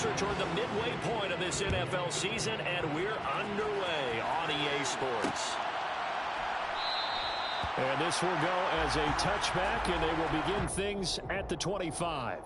closer toward the midway point of this NFL season, and we're underway on EA Sports. And this will go as a touchback, and they will begin things at the 25.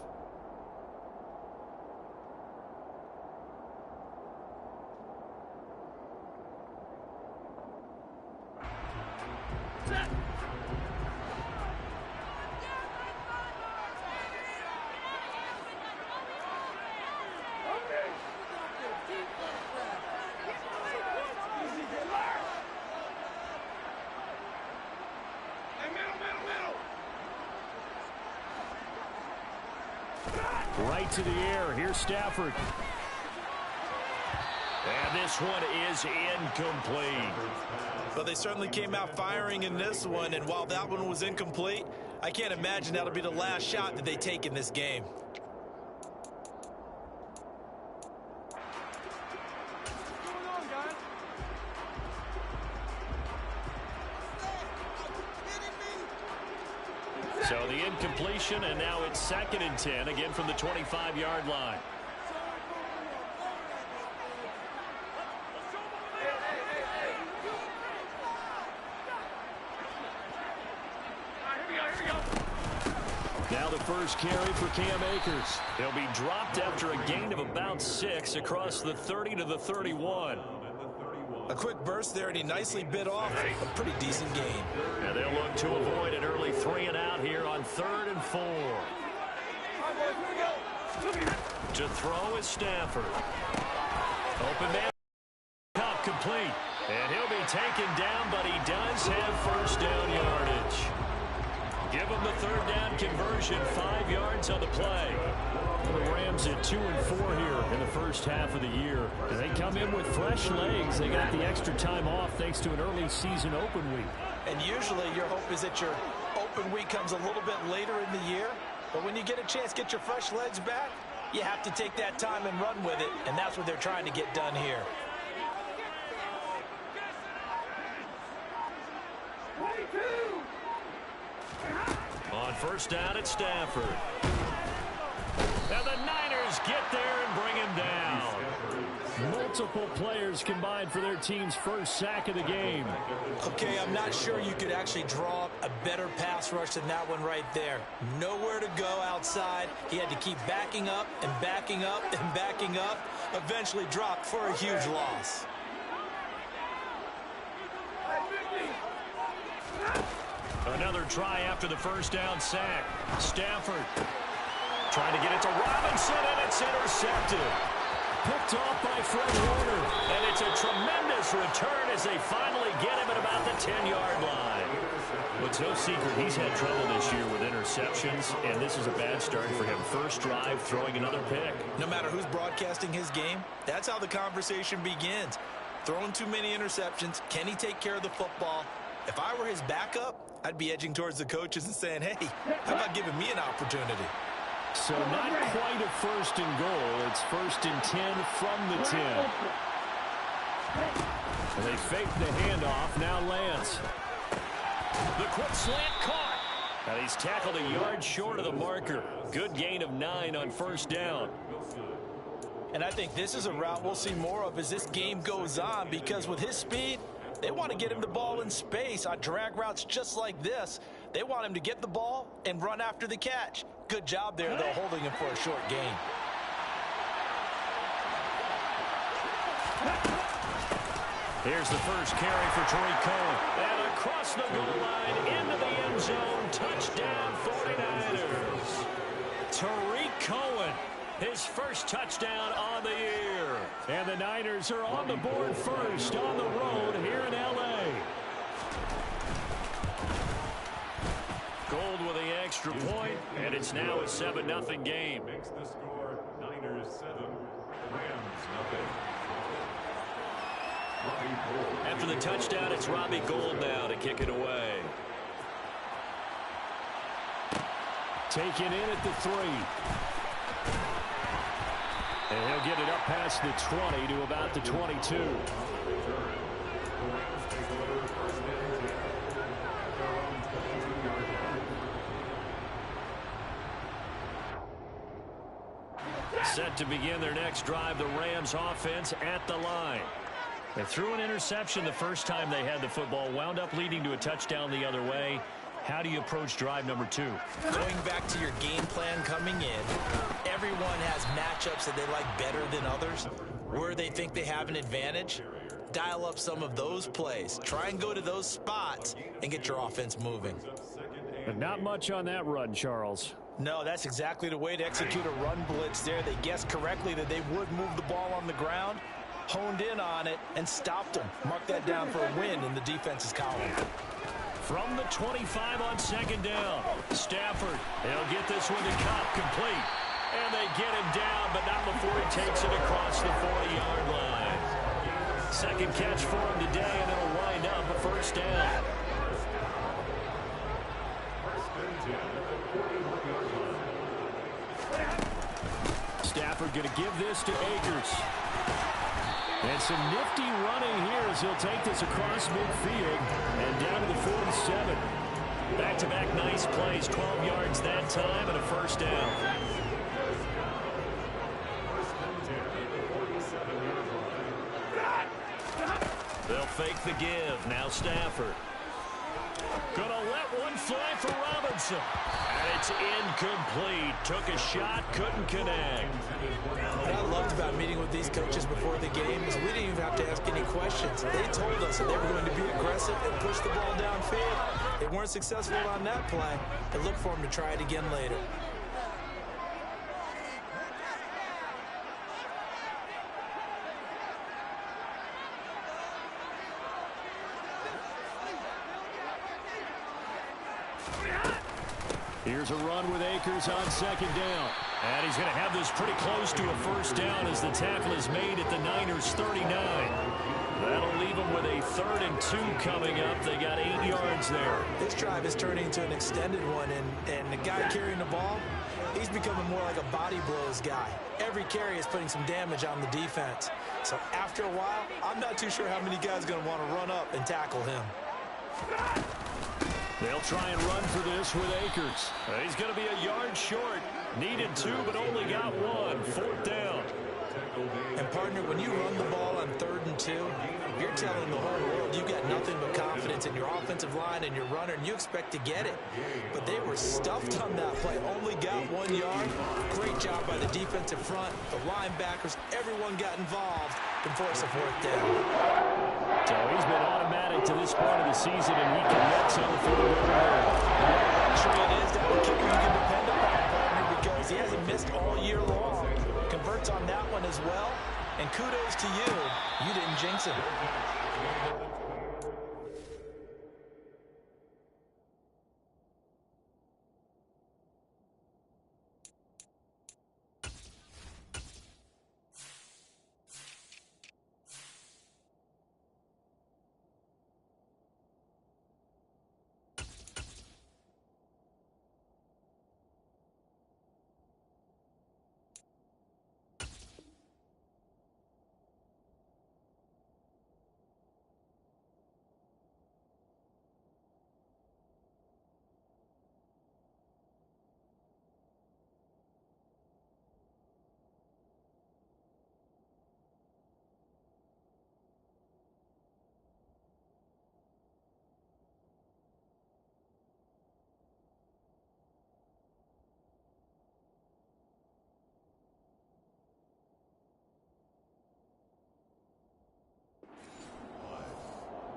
Right to the air. Here's Stafford. And this one is incomplete. Well, they certainly came out firing in this one, and while that one was incomplete, I can't imagine that'll be the last shot that they take in this game. So the incompletion, and now it's 2nd and 10, again from the 25-yard line. Now the first carry for Cam Akers. He'll be dropped after a gain of about 6 across the 30 to the 31. A quick burst there, and he nicely bit off a pretty decent gain. And they'll look to avoid an early 3 and out here on 3rd and 4. To throw is Stafford. Open man. Top complete. And he'll be taken down, but he does have first down yardage. Give him the 3rd down conversion, 5 yards on the play. The Rams at 2 and 4 here in the first half of the year. And they come in with fresh legs. They got the extra time off thanks to an early season open week. And usually your hope is that your open week comes a little bit later in the year. But when you get a chance to get your fresh legs back, you have to take that time and run with it. And that's what they're trying to get done here. On first down, it's Stafford. And the Niners get there and bring him down. Multiple players combined for their team's first sack of the game. Okay, I'm not sure you could actually draw up a better pass rush than that one right there. Nowhere to go outside. He had to keep backing up and backing up and backing up. Eventually dropped for a huge loss. Another try after the first down sack. Stafford trying to get it to Robinson, and it's intercepted. Picked off by Fred Warner. And it's a tremendous return as they finally get him at about the 10-yard line. Well, it's no secret he's had trouble this year with interceptions, and this is a bad start for him. First drive, throwing another pick. No matter who's broadcasting his game, that's how the conversation begins. Throwing too many interceptions, can he take care of the football? If I were his backup, I'd be edging towards the coaches and saying, hey, how about giving me an opportunity? So not quite a 1st and goal. It's 1st and 10 from the 10. And they fake the handoff. Now Lance. The quick slant caught. And he's tackled a yard short of the marker. Good gain of 9 on first down. And I think this is a route we'll see more of as this game goes on, because with his speed, they want to get him the ball in space on drag routes just like this. They want him to get the ball and run after the catch. Good job there, though, holding him for a short gain. Here's the first carry for Tariq Cohen. And across the goal line into the end zone. Touchdown, 49ers. Tariq Cohen, his first touchdown on the year. And the Niners are on the board first on the road here in L.A. Gold with the extra point, and it's now a 7-0 game. Makes the score Niners 7, Rams 0. After the touchdown, it's Robbie Gould now to kick it away. Taken in at the 3. And he'll get it up past the 20 to about the 22. Set to begin their next drive, the Rams offense at the line. They threw an interception the first time they had the football, wound up leading to a touchdown the other way. How do you approach drive number 2? Going back to your game plan coming in, everyone has matchups that they like better than others. Where they think they have an advantage, dial up some of those plays. Try and go to those spots and get your offense moving. But not much on that run, Charles. No, that's exactly the way to execute a run blitz there. They guessed correctly that they would move the ball on the ground, honed in on it, and stopped them. Mark that down for a win in the defense's column. From the 25 on second down, Stafford, he'll get this one to Cup, complete. And they get him down, but not before he takes it across the 40-yard line. Second catch for him today, and it'll wind up a first down. Stafford going to give this to Akers. And some nifty running here as he'll take this across midfield and down to the 47. Back-to-back nice plays, 12 yards that time and a first down. They'll fake the give. Now Stafford. Gonna let one fly for Robinson. And it's incomplete. Took a shot, couldn't connect. What I loved about meeting with these coaches before the game is we didn't even have to ask any questions. They told us that they were going to be aggressive and push the ball downfield. They weren't successful on that play, and look for them to try it again later. Here's a run with Akers on second down. And he's going to have this pretty close to a first down as the tackle is made at the Niners' 39. That'll leave them with a 3rd and 2 coming up. They got 8 yards there. This drive is turning into an extended one, and the guy carrying the ball, he's becoming more like a body blows guy. Every carry is putting some damage on the defense. So after a while, I'm not too sure how many guys are going to want to run up and tackle him. They'll try and run for this with Akers. He's going to be a yard short. Needed 2, but only got 1. 4th down. And, partner, when you run the ball on 3rd and 2, you're telling the whole world you got nothing but confidence in your offensive line and your runner, and you expect to get it. But they were stuffed on that play. Only got 1 yard. Great job by the defensive front. The linebackers, everyone got involved and forced a 4th down. So he's been automatic to this point of the season, and he connects on the 4th down. Actually, it is that kicker you can depend upon, partner, because he hasn't missed all year long. Converts on that one as well. And kudos to you. You didn't jinx him.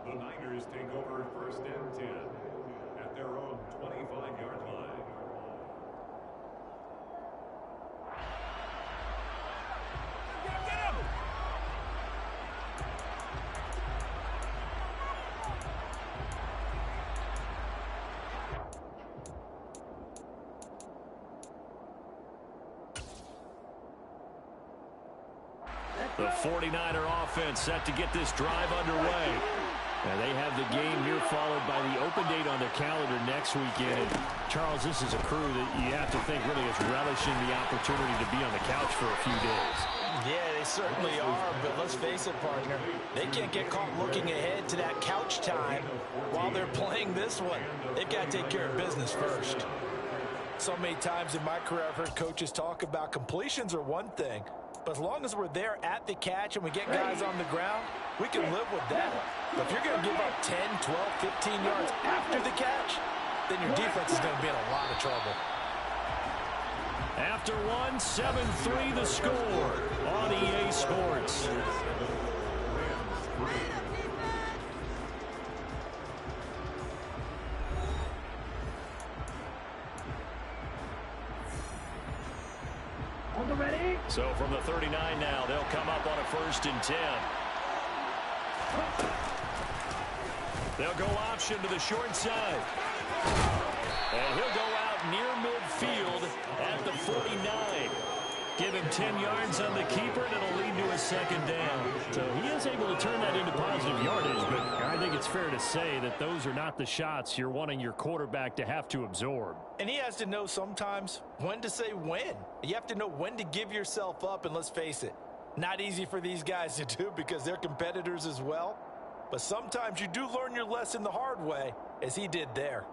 The Niners take over 1st and 10 at their own 25-yard line. The 49er offense set to get this drive underway. And they have the game here followed by the open date on their calendar next weekend. And Charles, this is a crew that you have to think really is relishing the opportunity to be on the couch for a few days. Yeah, they certainly are, but let's face it, partner. They can't get caught looking ahead to that couch time while they're playing this one. They've got to take care of business first. So many times in my career, I've heard coaches talk about completions are one thing, but as long as we're there at the catch and we get guys on the ground, we can live with that. But if you're going to give up 10, 12, 15 yards after the catch, then your defense is going to be in a lot of trouble. After one, 7-3 the score on EA Sports. So from the 39 now, they'll come up on a 1st and 10. They'll go option to the short side. And he'll go out near midfield at the 49. Give him 10 yards on the keeper, and it'll lead to a 2nd down. So he is able to turn that into positive yardage, but I think it's fair to say that those are not the shots you're wanting your quarterback to have to absorb. And he has to know sometimes when to say when. You have to know when to give yourself up, and let's face it, not easy for these guys to do because they're competitors as well. But sometimes you do learn your lesson the hard way, as he did there.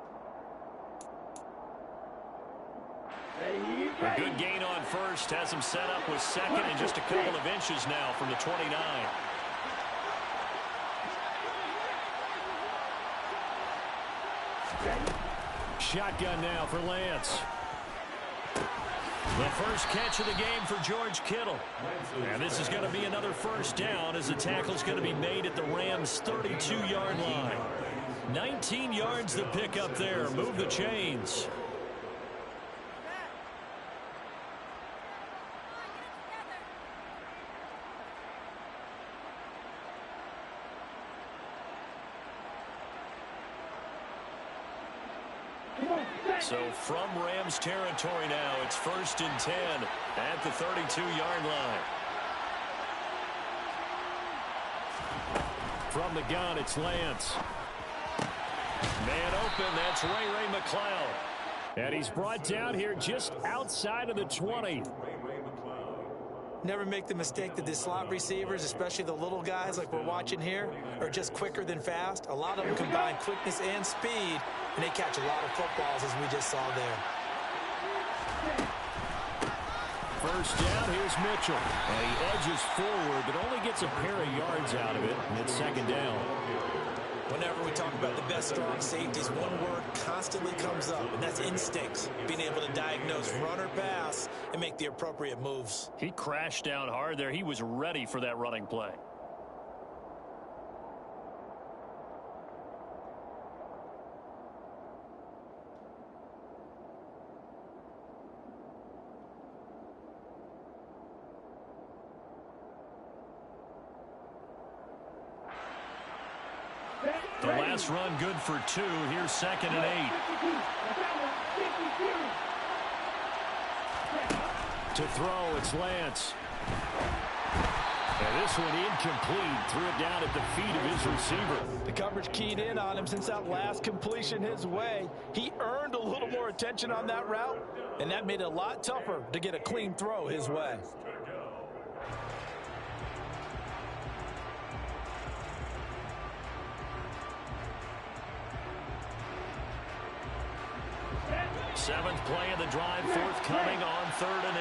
A good gain on 1st has him set up with 2nd and just a couple of inches now from the 29. Shotgun now for Lance. The first catch of the game for George Kittle. And this is going to be another 1st down as the tackle's going to be made at the Rams' 32-yard line. 19 yards to pick up there. Move the chains. So from Rams territory now, it's 1st and 10 at the 32-yard line. From the gun, it's Lance. Man open, that's Ray McLeod. And he's brought down here just outside of the 20. Never make the mistake that the slot receivers, especially the little guys like we're watching here, are just quicker than fast. A lot of them combine quickness and speed, and they catch a lot of footballs, as we just saw there. 1st down, here's Mitchell. And he edges forward, but only gets a pair of yards out of it, and it's 2nd down. Whenever we talk about the best strong safeties, one word constantly comes up, and that's instincts. Being able to diagnose run or pass and make the appropriate moves. He crashed down hard there. He was ready for that running play. The last run good for 2. Here's 2nd and 8. To throw, it's Lance. And this one incomplete. Threw it down at the feet of his receiver. The coverage keyed in on him since that last completion his way. He earned a little more attention on that route, and that made it a lot tougher to get a clean throw his way. Seventh play of the drive forthcoming on 3rd and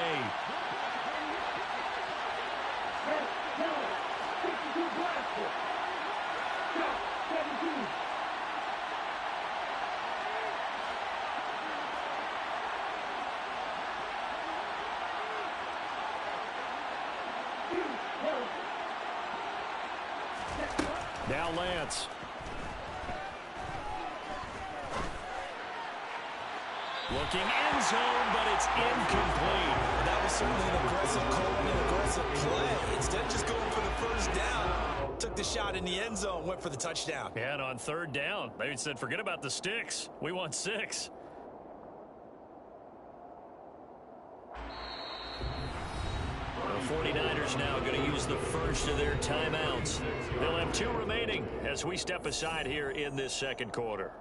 8. Now Lance. Looking end zone, but it's incomplete. That was certainly an aggressive call and an aggressive play. Instead of just going for the 1st down, took the shot in the end zone, went for the touchdown. And on 3rd down, they said, forget about the sticks. We want 6. The 49ers now going to use the first of their timeouts. They'll have 2 remaining as we step aside here in this 2nd quarter.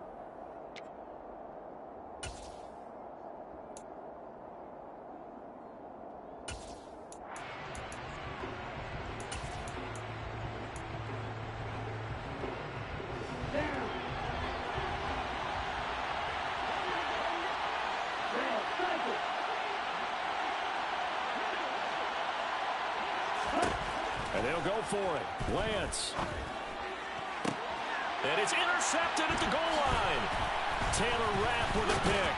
they'll go for it. Lance. And it's intercepted at the goal line. Taylor Rapp with a pick.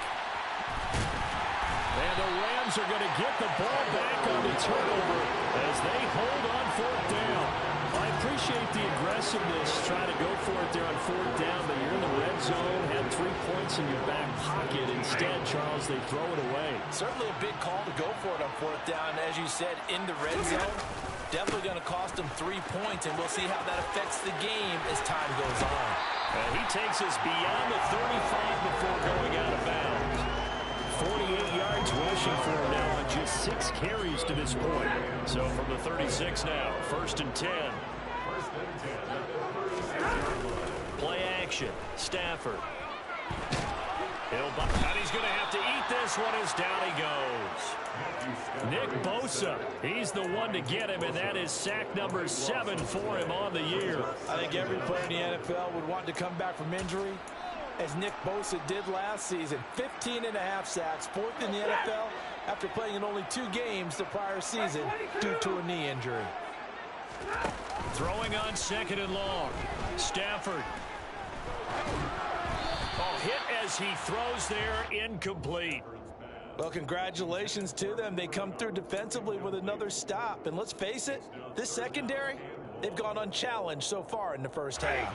And the Rams are going to get the ball back on the turnover as they hold on fourth down. I appreciate the aggressiveness, trying to go for it there on fourth down, but you're in the red zone, had 3 points in your back pocket. Instead, Charles, they throw it away. Certainly a big call to go for it on fourth down. As you said, in the red zone, definitely going to cost them 3 points, and we'll see how that affects the game as time goes on. And he takes us beyond the 35 before going out of bounds. 48 yards rushing for him now on just 6 carries to this point. So from the 36 now, 1st and 10. Play action. Stafford. And he's going to have to eat this one as down he goes. Nick Bosa, he's the one to get him, and that is sack number 7 for him on the year. I think every player in the NFL would want to come back from injury, as Nick Bosa did last season. 15.5 sacks, 4th in the NFL, after playing in only 2 games the prior season due to a knee injury. Throwing on 2nd and long. Stafford. Hit as he throws there, incomplete. Well, congratulations to them. They come through defensively with another stop. And let's face it, this secondary, they've gone unchallenged so far in the first half.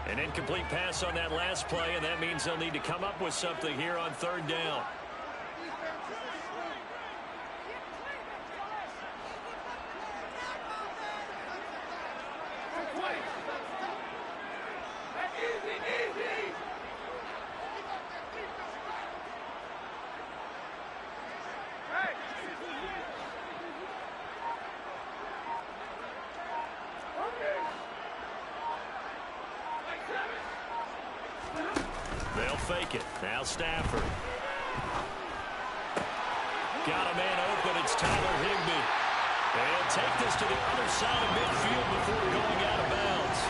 An incomplete pass on that last play, and that means they'll need to come up with something here on 3rd down. They'll fake it. Now Stafford. Got a man open. It's Tyler Higbee. They'll take this to the other side of midfield before going out of bounds.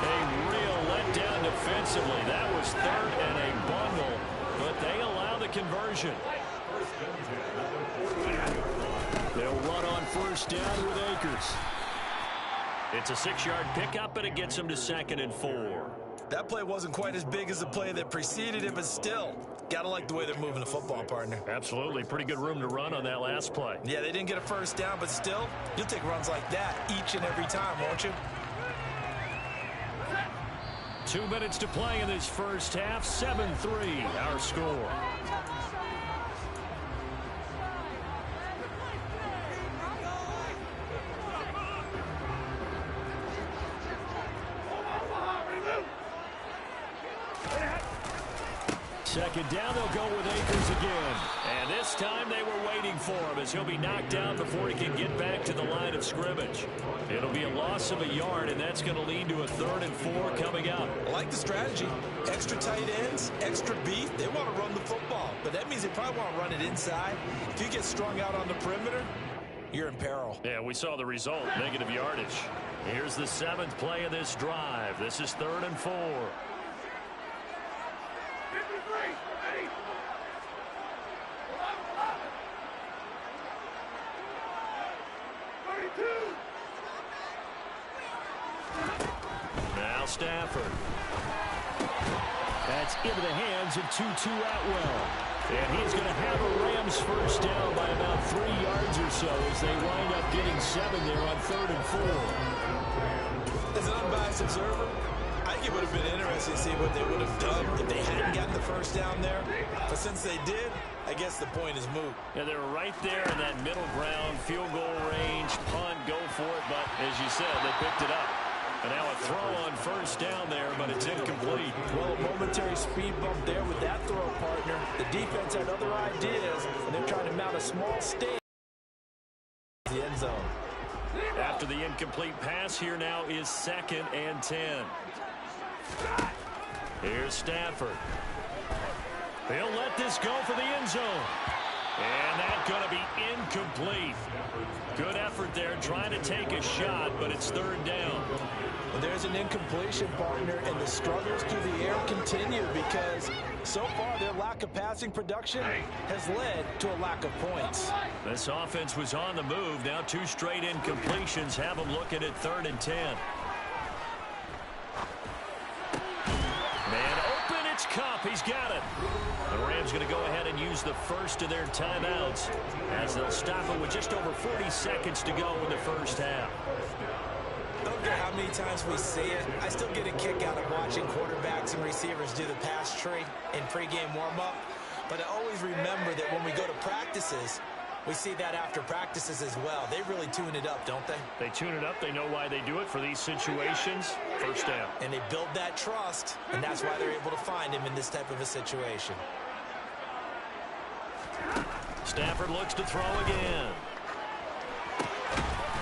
A real letdown defensively. That was 3rd and a bundle, but they allow the conversion. They'll run on 1st down with Akers. It's a 6-yard pickup, and it gets them to 2nd and 4. That play wasn't quite as big as the play that preceded it, but still, gotta like the way they're moving the football, partner. Absolutely. Pretty good room to run on that last play. Yeah, they didn't get a 1st down, but still, you'll take runs like that each and every time, won't you? 2 minutes to play in this first half. 7-3, our score. Second down, they'll go with Akers again. And this time they were waiting for him as he'll be knocked down before he can get back to the line of scrimmage. It'll be a loss of a yard, and that's going to lead to a 3rd and 4 coming up. I like the strategy. Extra tight ends, extra beef. They want to run the football, but that means they probably want to run it inside. If you get strung out on the perimeter, you're in peril. Yeah, we saw the result, negative yardage. Here's the 7th play of this drive. This is 3rd and 4. Now Stafford. That's into the hands of Tutu Atwell. And he's going to have a Rams 1st down by about 3 yards or so as they wind up getting 7 there on 3rd and 4. As an unbiased observer, I think it would have been interesting to see what they would have done if they hadn't gotten the 1st down there. But since they did, I guess the point is moot. Yeah, they were right there in that middle ground, field goal range, punt, go for it. But as you said, they picked it up. And now a throw on 1st down there, but it's incomplete. Well, a momentary speed bump there with that throw, partner. The defense had other ideas, and they're trying to mount a small stand in the end zone. After the incomplete pass, here now is 2nd and 10. Here's Stafford. He'll let this go for the end zone. And that's going to be incomplete. Good effort there trying to take a shot, but it's third down. Well, there's an incompletion, partner, and the struggles through the air continue because so far their lack of passing production has led to a lack of points. This offense was on the move. Now 2 straight incompletions have them looking at 3rd and 10. Man open, it's Kupp. He's got it. The Rams going to go ahead and use the first of their timeouts as they'll stop it with just over 40 seconds to go in the first half. I don't care how many times we see it. I still get a kick out of watching quarterbacks and receivers do the pass tree in pregame warm-up. But I always remember that when we go to practices, we see that after practices as well. They really tune it up, don't they? They tune it up. They know why they do it for these situations. First down. And they build that trust, and that's why they're able to find him in this type of a situation. Stafford looks to throw again.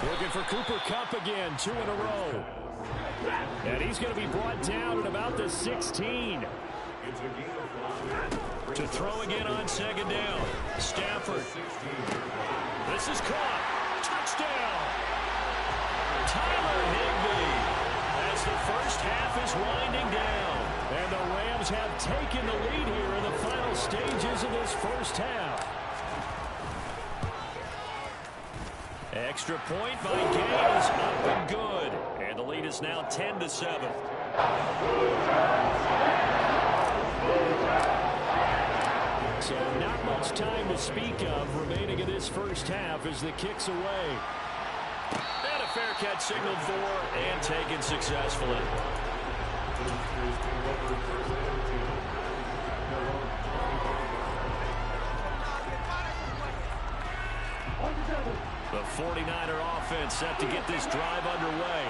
Looking for Cooper Kupp again, 2 in a row. And he's going to be brought down at about the 16. To throw again on 2nd down. Stafford. This is caught. Touchdown. Tyler Higbee. As the first half is winding down. And the Rams have taken the lead here in the final stages of this first half. Extra point by Gay is up and good. And the lead is now 10-7. So not much time to speak of remaining in this first half as the kick's away. And a fair catch signaled for and taken successfully. The 49er offense set to get this drive underway.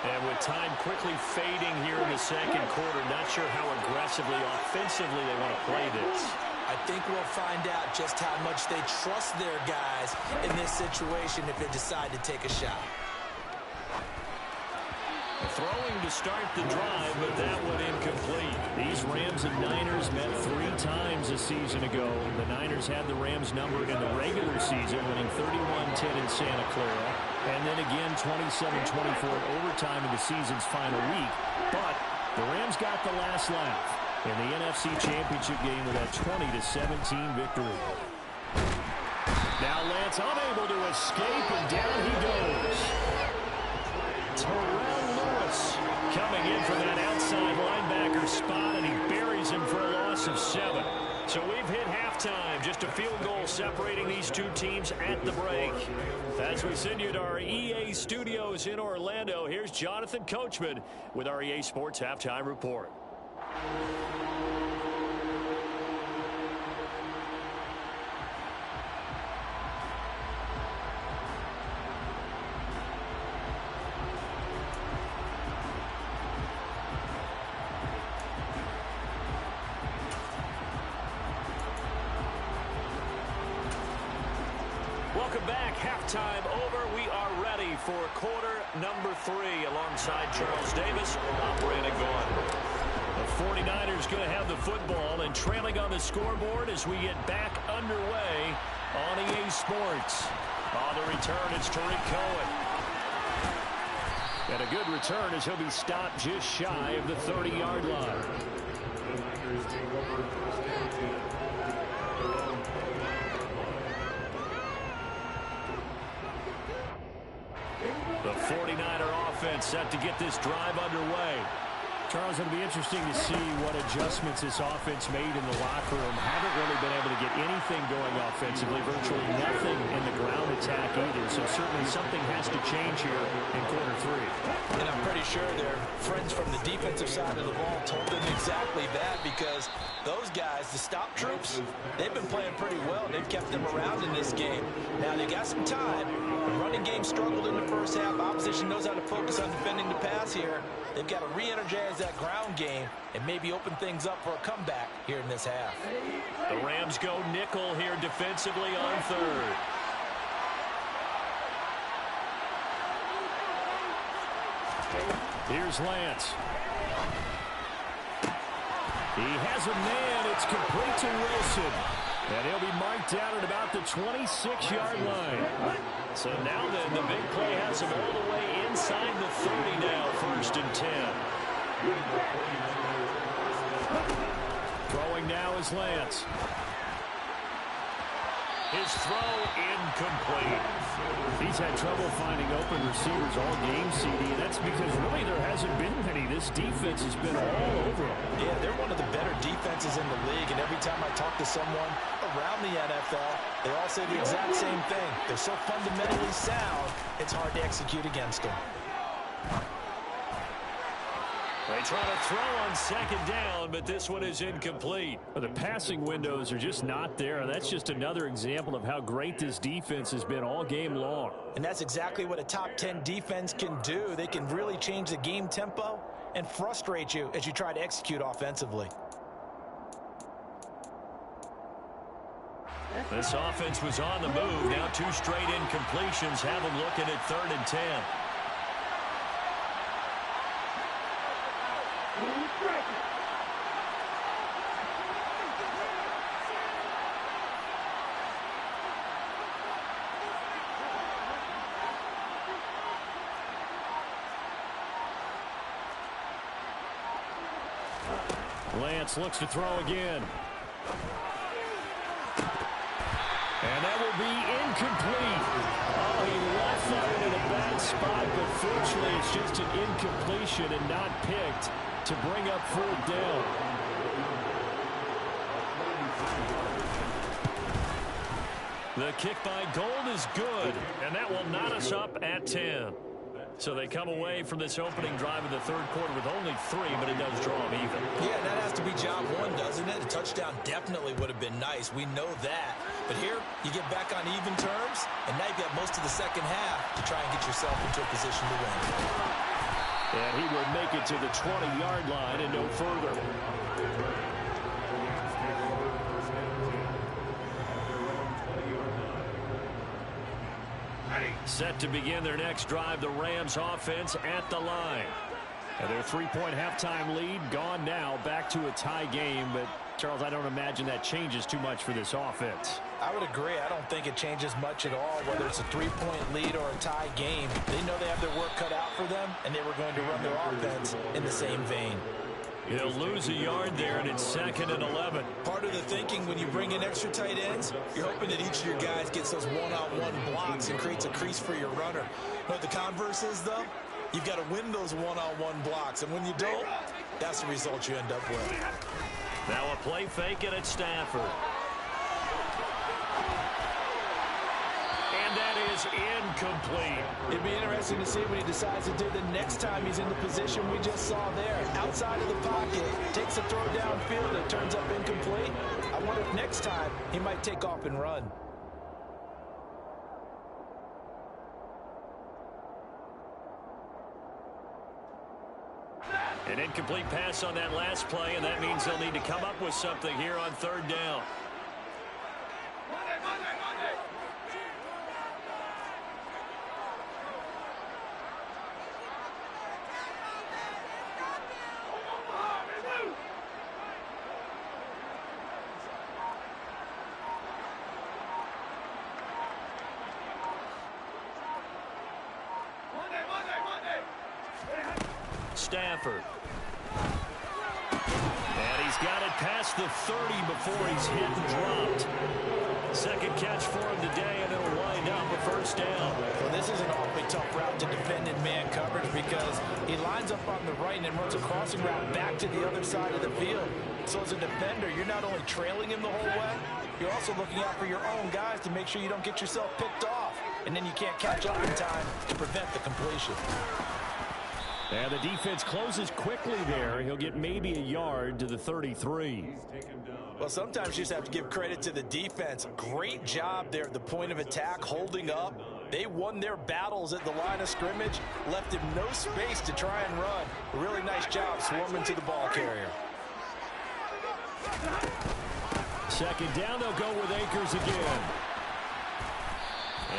And with time quickly fading here in the second quarter, not sure how aggressively, offensively they want to play this. I think we'll find out just how much they trust their guys in this situation if they decide to take a shot. Throwing to start the drive, but that one incomplete. These Rams and Niners met 3 times a season ago. The Niners had the Rams number in the regular season, winning 31-10 in Santa Clara, and then again 27-24 in overtime in the season's final week. But the Rams got the last laugh in the NFC Championship game with that 20-17 victory. Now Lance unable to escape, and down he goes. Terrell Lewis coming in from that outside linebacker spot, and he buries him for a loss of 7. So we've hit halftime. Just a field goal separating these two teams at the break. As we send you to our EA studios in Orlando, here's Jonathan Coachman with our EA Sports Halftime Report. Welcome back. Halftime over. We are ready for quarter number 3 alongside Charles Davis. I'm Brandon Gordon. The 49ers going to have the football and trailing on the scoreboard as we get back underway on EA Sports. On the return, it's Tariq Cohen. And a good return as he'll be stopped just shy of the 30-yard line. The 49er offense set to get this drive underway. Charles, it'll be interesting to see what adjustments this offense made in the locker room. Haven't really been able to get anything going offensively, virtually nothing in the ground attack either. So certainly something has to change here in quarter 3. And I'm pretty sure their friends from the defensive side of the ball told them exactly that, because those guys, the stop troops, they've been playing pretty well. They've kept them around in this game. Now they got some time. The running game struggled in the first half. Opposition knows how to focus on defending the pass here. They've got to re-energize that ground game and maybe open things up for a comeback here in this half. The Rams go nickel here defensively on third. Here's Lance. He has a man. It's complete to Wilson. And he'll be marked out at about the 26-yard line. So now then, the big play has him all the way inside the 30 now, 1st and 10. Throwing now is Lance. His throw incomplete. He's had trouble finding open receivers all game, CD, and that's because really there hasn't been many. This defense has been all over them. Yeah, they're one of the better defenses in the league, and every time I talk to someone around the NFL, they all say the exact same thing. They're so fundamentally sound, it's hard to execute against them. They try to throw on 2nd down, but this one is incomplete. The passing windows are just not there. That's just another example of how great this defense has been all game long. And that's exactly what a top 10 defense can do. They can really change the game tempo and frustrate you as you try to execute offensively. This offense was on the move. Now 2 straight incompletions have them looking at 3rd and 10. Lance looks to throw again. And that will be incomplete. Oh, he left that in a bad spot, but fortunately it's just an incompletion and not picked to bring up 4th down. The kick by Gold is good, and that will knot us up at 10. So they come away from this opening drive in the 3rd quarter with only 3, but it does draw them even. Yeah, that has to be job 1, doesn't it? A touchdown definitely would have been nice. We know that. But here, you get back on even terms, and now you've got most of the 2nd half to try and get yourself into a position to win. And he will make it to the 20-yard line and no further. Set to begin their next drive, the Rams offense at the line. And their 3-point halftime lead gone now, back to a tie game. But, Charles, I don't imagine that changes too much for this offense. I would agree. I don't think it changes much at all, whether it's a 3-point lead or a tie game. They know they have their work cut out for them, and they were going to run their offense in the same vein. He'll lose a yard there, and it's 2nd and 11. Part of the thinking when you bring in extra tight ends, you're hoping that each of your guys gets those one-on-one blocks and creates a crease for your runner. You know what the converse is, though? You've got to win those one-on-one blocks, and when you don't, that's the result you end up with. Now a play fake it at Stafford. And that is incomplete. It'd be interesting to see what he decides to do the next time he's in the position we just saw there. Outside of the pocket, takes a throw downfield, it turns up incomplete. I wonder if next time he might take off and run. An incomplete pass on that last play, and that means they'll need to come up with something here on 3rd down. Stafford. And he's got it past the 30 before he's hit and dropped. 2nd catch for him today, and it'll wind up a 1st down. Well, this is an awfully tough route to defend in man coverage because he lines up on the right and then runs a crossing route back to the other side of the field. So as a defender, you're not only trailing him the whole way, you're also looking out for your own guys to make sure you don't get yourself picked off. And then you can't catch up in time to prevent the completion. And the defense closes quickly there. He'll get maybe a yard to the 33. Well, sometimes you just have to give credit to the defense. Great job there at the point of attack, holding up. They won their battles at the line of scrimmage, left him no space to try and run. A really nice job swarming to the ball carrier. 2nd down, they'll go with Akers again.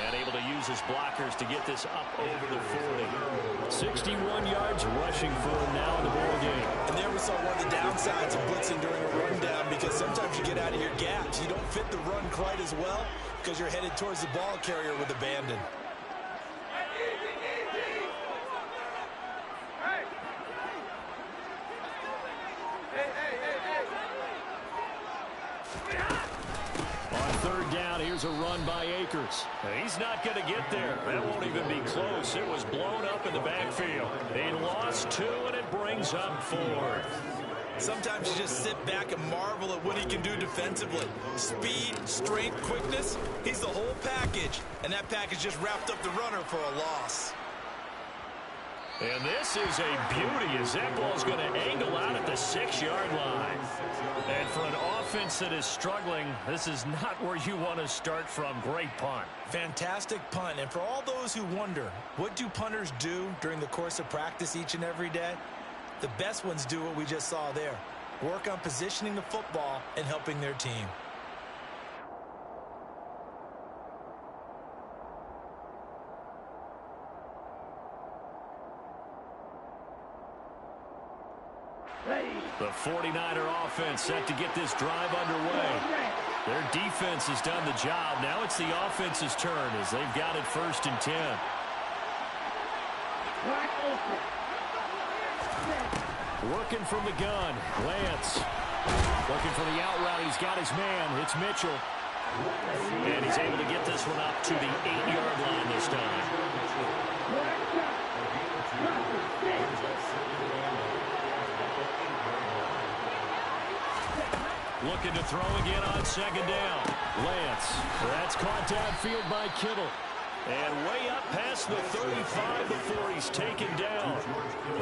And able to use his blockers to get this up over the 40. 61 yards rushing for him now in the ball game. And there we saw one of the downsides of blitzing during a rundown, because sometimes you get out of your gaps. You don't fit the run quite as well because you're headed towards the ball carrier with abandon. On third down, here's a run by Akers. He's not going to get there. That won't even be close. It was blown up in the backfield. They lost 2, and it brings up 4th. Sometimes you just sit back and marvel at what he can do defensively. Speed, strength, quickness, he's the whole package. And that package just wrapped up the runner for a loss. And this is a beauty as that ball's going to angle out at the 6-yard line. And for an offense that is struggling, this is not where you want to start from. Great punt. Fantastic punt. And for all those who wonder, what do punters do during the course of practice each and every day? The best ones do what we just saw there. Work on positioning the football and helping their team. The 49er offense set to get this drive underway. Their defense has done the job. Now it's the offense's turn as they've got it 1st and 10. Working from the gun, Lance. Looking for the out route. He's got his man. It's Mitchell. And he's able to get this one up to the 8-yard line this time. Looking to throw again on 2nd down. Lance. That's caught downfield by Kittle. And way up past the 35 before he's taken down.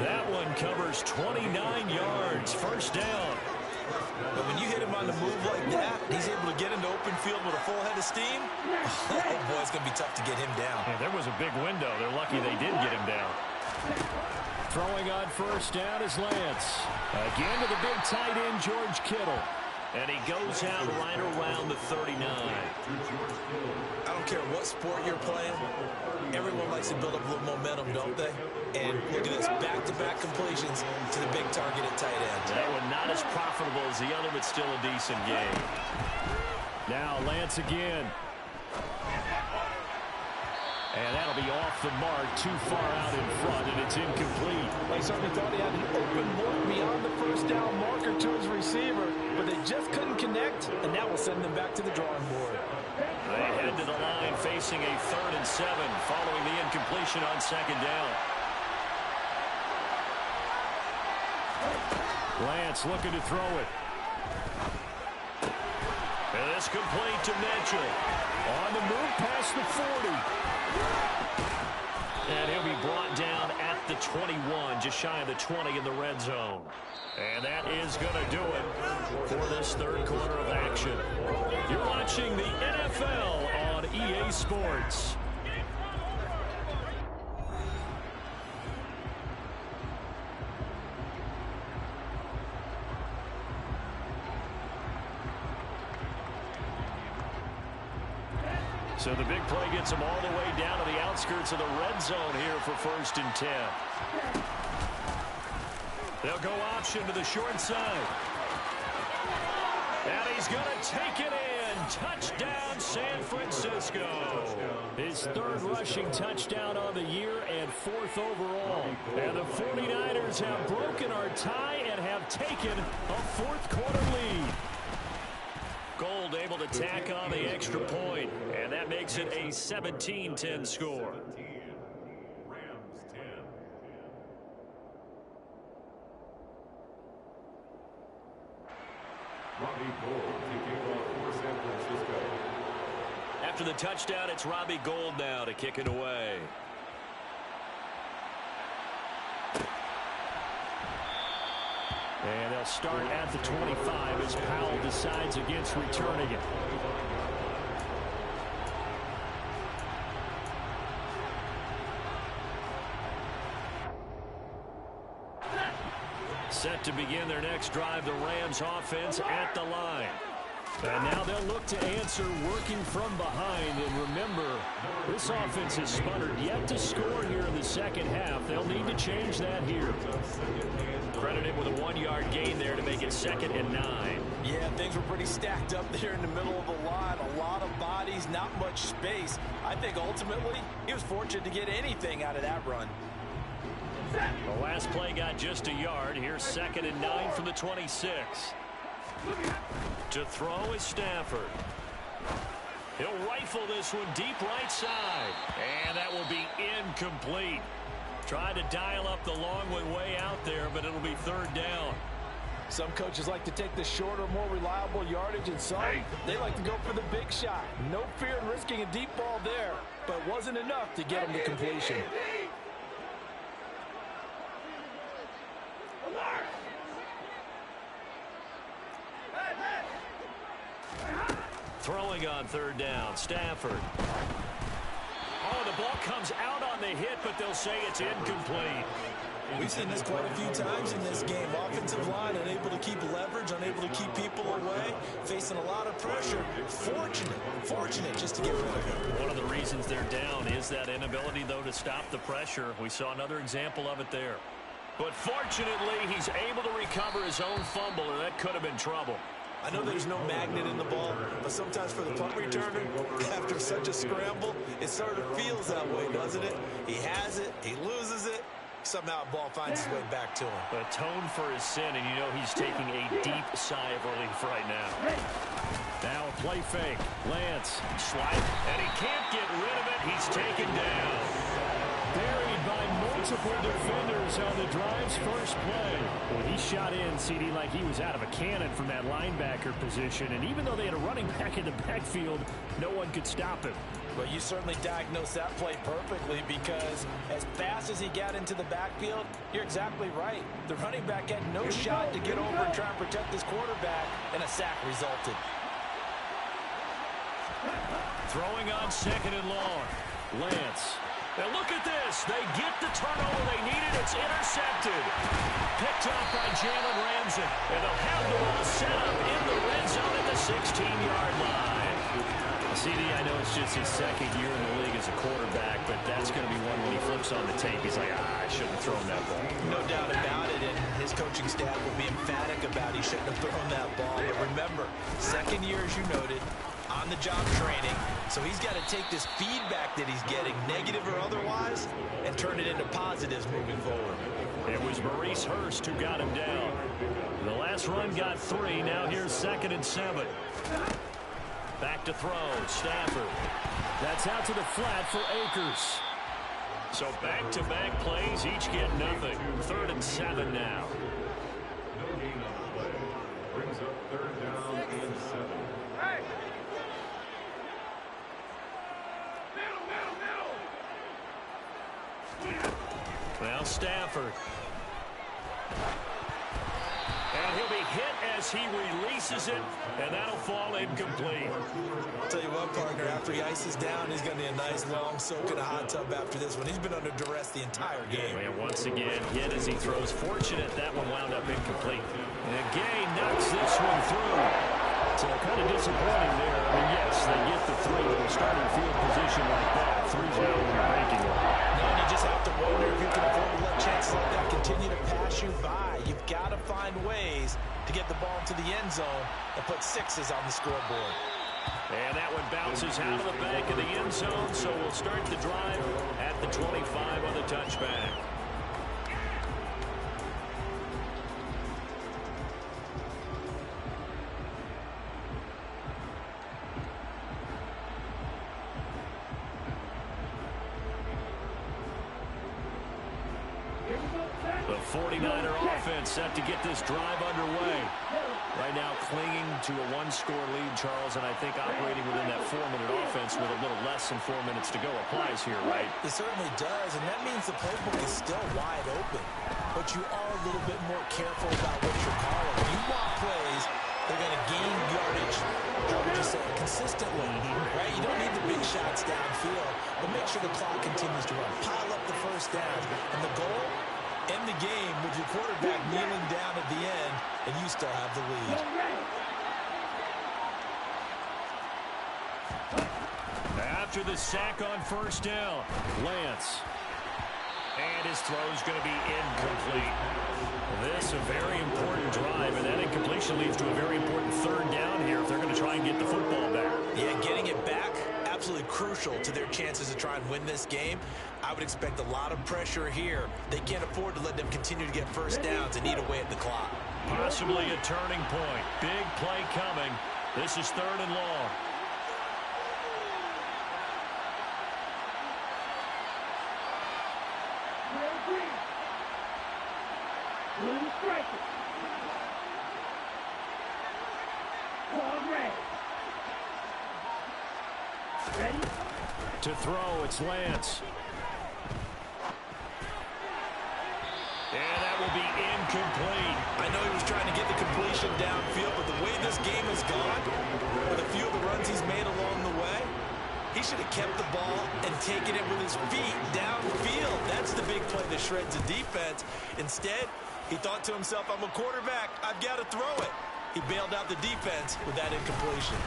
That one covers 29 yards. 1st down. But when you hit him on the move like that, he's able to get into open field with a full head of steam. Oh, boy, it's going to be tough to get him down. Yeah, there was a big window. They're lucky they did get him down. Throwing on 1st down is Lance. Again to the big tight end, George Kittle. And he goes out right around the 39. I don't care what sport you're playing. Everyone likes to build up a little momentum, don't they? And look at this, back-to-back completions to the big target at tight end. That one not as profitable as the other, but still a decent game. Now Lance again. And that'll be off the mark, too far out in front, and it's incomplete. They certainly thought he had an open look beyond the 1st down marker to his receiver, but they just couldn't connect, and that will send them back to the drawing board. They head to the line facing a 3rd and 7 following the incompletion on 2nd down. Lance looking to throw it. And this complete to Mitchell. On the move past the 40. And he'll be brought down at the 21, just shy of the 20 in the red zone. And that is going to do it for this 3rd quarter of action. You're watching the NFL on EA Sports. So the big play gets them all the way down to the outskirts of the red zone here for 1st and 10. They'll go option to the short side. And he's going to take it in. Touchdown, San Francisco. His 3rd rushing touchdown on the year and 4th overall. And the 49ers have broken our tie and have taken a 4th quarter lead. Gold able to tack on the extra point, and that makes it a 17-10 score. Rams 10. Robbie Gould kicking off for San Francisco. After the touchdown, it's Robbie Gould now to kick it away. And they'll start at the 25 as Powell decides against returning it. Set to begin their next drive, the Rams offense at the line. And now they'll look to answer working from behind. And remember, this offense has sputtered yet to score here in the second half. They'll need to change that here. Credited with a 1-yard gain there to make it 2nd and 9. Yeah, things were pretty stacked up there in the middle of the line. A lot of bodies, not much space. I think ultimately he was fortunate to get anything out of that run. The last play got just a yard. Here's 2nd and 9 from the 26. To throw is Stafford. He'll rifle this one deep right side. And that will be incomplete. Tried to dial up the long one way out there, but it'll be 3rd down. Some coaches like to take the shorter, more reliable yardage, and some, they like to go for the big shot. No fear in risking a deep ball there, but it wasn't enough to get them to completion. Throwing on 3rd down, Stafford. Oh, the ball comes out on the hit, but they'll say it's incomplete. We've seen this quite a few times in this game. Offensive line unable to keep leverage, unable to keep people away, facing a lot of pressure. Fortunate just to get rid of it. One of the reasons they're down is that inability, though, to stop the pressure. We saw another example of it there. But fortunately, he's able to recover his own fumble, or that could have been trouble. I know there's no magnet in the ball, but sometimes for the punt returner, after such a scramble, it sort of feels that way, doesn't it? He has it, he loses it, somehow the ball finds its way back to him. Atone for his sin, and you know he's taking a deep sigh of relief right now. Now a play fake. Lance slide, and he can't get rid of it. He's taken down. Buried by multiple defenders on the drive's first play. Well, he shot in, CD, like he was out of a cannon from that linebacker position. And even though they had a running back in the backfield, no one could stop him. Well, you certainly diagnosed that play perfectly, because as fast as he got into the backfield, you're exactly right. The running back had no shot to get over and try and protect his quarterback, and a sack resulted. Throwing on 2nd and long. Lance. Now look at this. They get the turnover they needed. It's intercepted. Picked up by Jalen Ramsey. And they'll have the ball set up in the red zone at the 16-yard line. CD, I know it's just his 2nd year in the league as a quarterback, but that's going to be one when he flips on the tape. He's like, I shouldn't have thrown that ball. No doubt about it, and his coaching staff will be emphatic about he shouldn't have thrown that ball. But remember, 2nd year, as you noted, on-the-job training, so he's got to take this feedback that he's getting, negative or otherwise, and turn it into positives moving forward. It was Maurice Hurst who got him down. The last run got 3. Now here's 2nd and 7. Back to throw, Stafford. That's out to the flat for Akers. So back-to-back plays, each get nothing. 3rd and 7 now. No gain on the play. Brings up 3rd down and 7. Now Stafford. And he'll be hit as he releases it, and that'll fall incomplete. I'll tell you what, partner, after he ices down, he's going to need a nice long soak in a hot tub after this one. He's been under duress the entire game. And once again, hit as he throws. Fortunate that one wound up incomplete. And Gay knocks this one through. So kind of disappointing there. I mean, yes, they get the 3 with a starting field position like that. 3's now in the ranking line. No, and you just have to wonder if you can afford to let chances like that continue to pass you by. You've got to find ways to get the ball into the end zone and put 6s on the scoreboard. And that one bounces out of the back of the end zone, so we'll start the drive at the 25 on the touchback. The 49er offense set to get this drive underway. Right now clinging to a 1-score lead, Charles, and I think operating within that 4-minute offense with a little less than 4 minutes to go applies here, right? It certainly does, and that means the playbook is still wide open. But you are a little bit more careful about what you're calling. When you want plays, they're going to gain yardage, how would you say, consistently, right? You don't need the big shots downfield, but make sure the clock continues to run. Pile up the first down, and the goal, end the game with your quarterback kneeling down at the end, and you still have the lead. after the sack on first down. Lance. And his throw is going to be incomplete. This a very important drive, and that incompletion leads to a very important third down here if they're going to try and get the football back. Yeah, getting it back, absolutely crucial to their chances to try and win this game. I would expect a lot of pressure here. They can't afford to let them continue to get first downs and eat away at the clock. Possibly a turning point. Big play coming. This is 3rd and long. To throw, it's Lance. And that will be incomplete. I know he was trying to get the completion downfield, but the way this game has gone, with a few of the runs he's made along the way, he should have kept the ball and taken it with his feet downfield. That's the big play that shreds the defense. Instead, he thought to himself, I'm a quarterback, I've got to throw it. He bailed out the defense with that incompletion.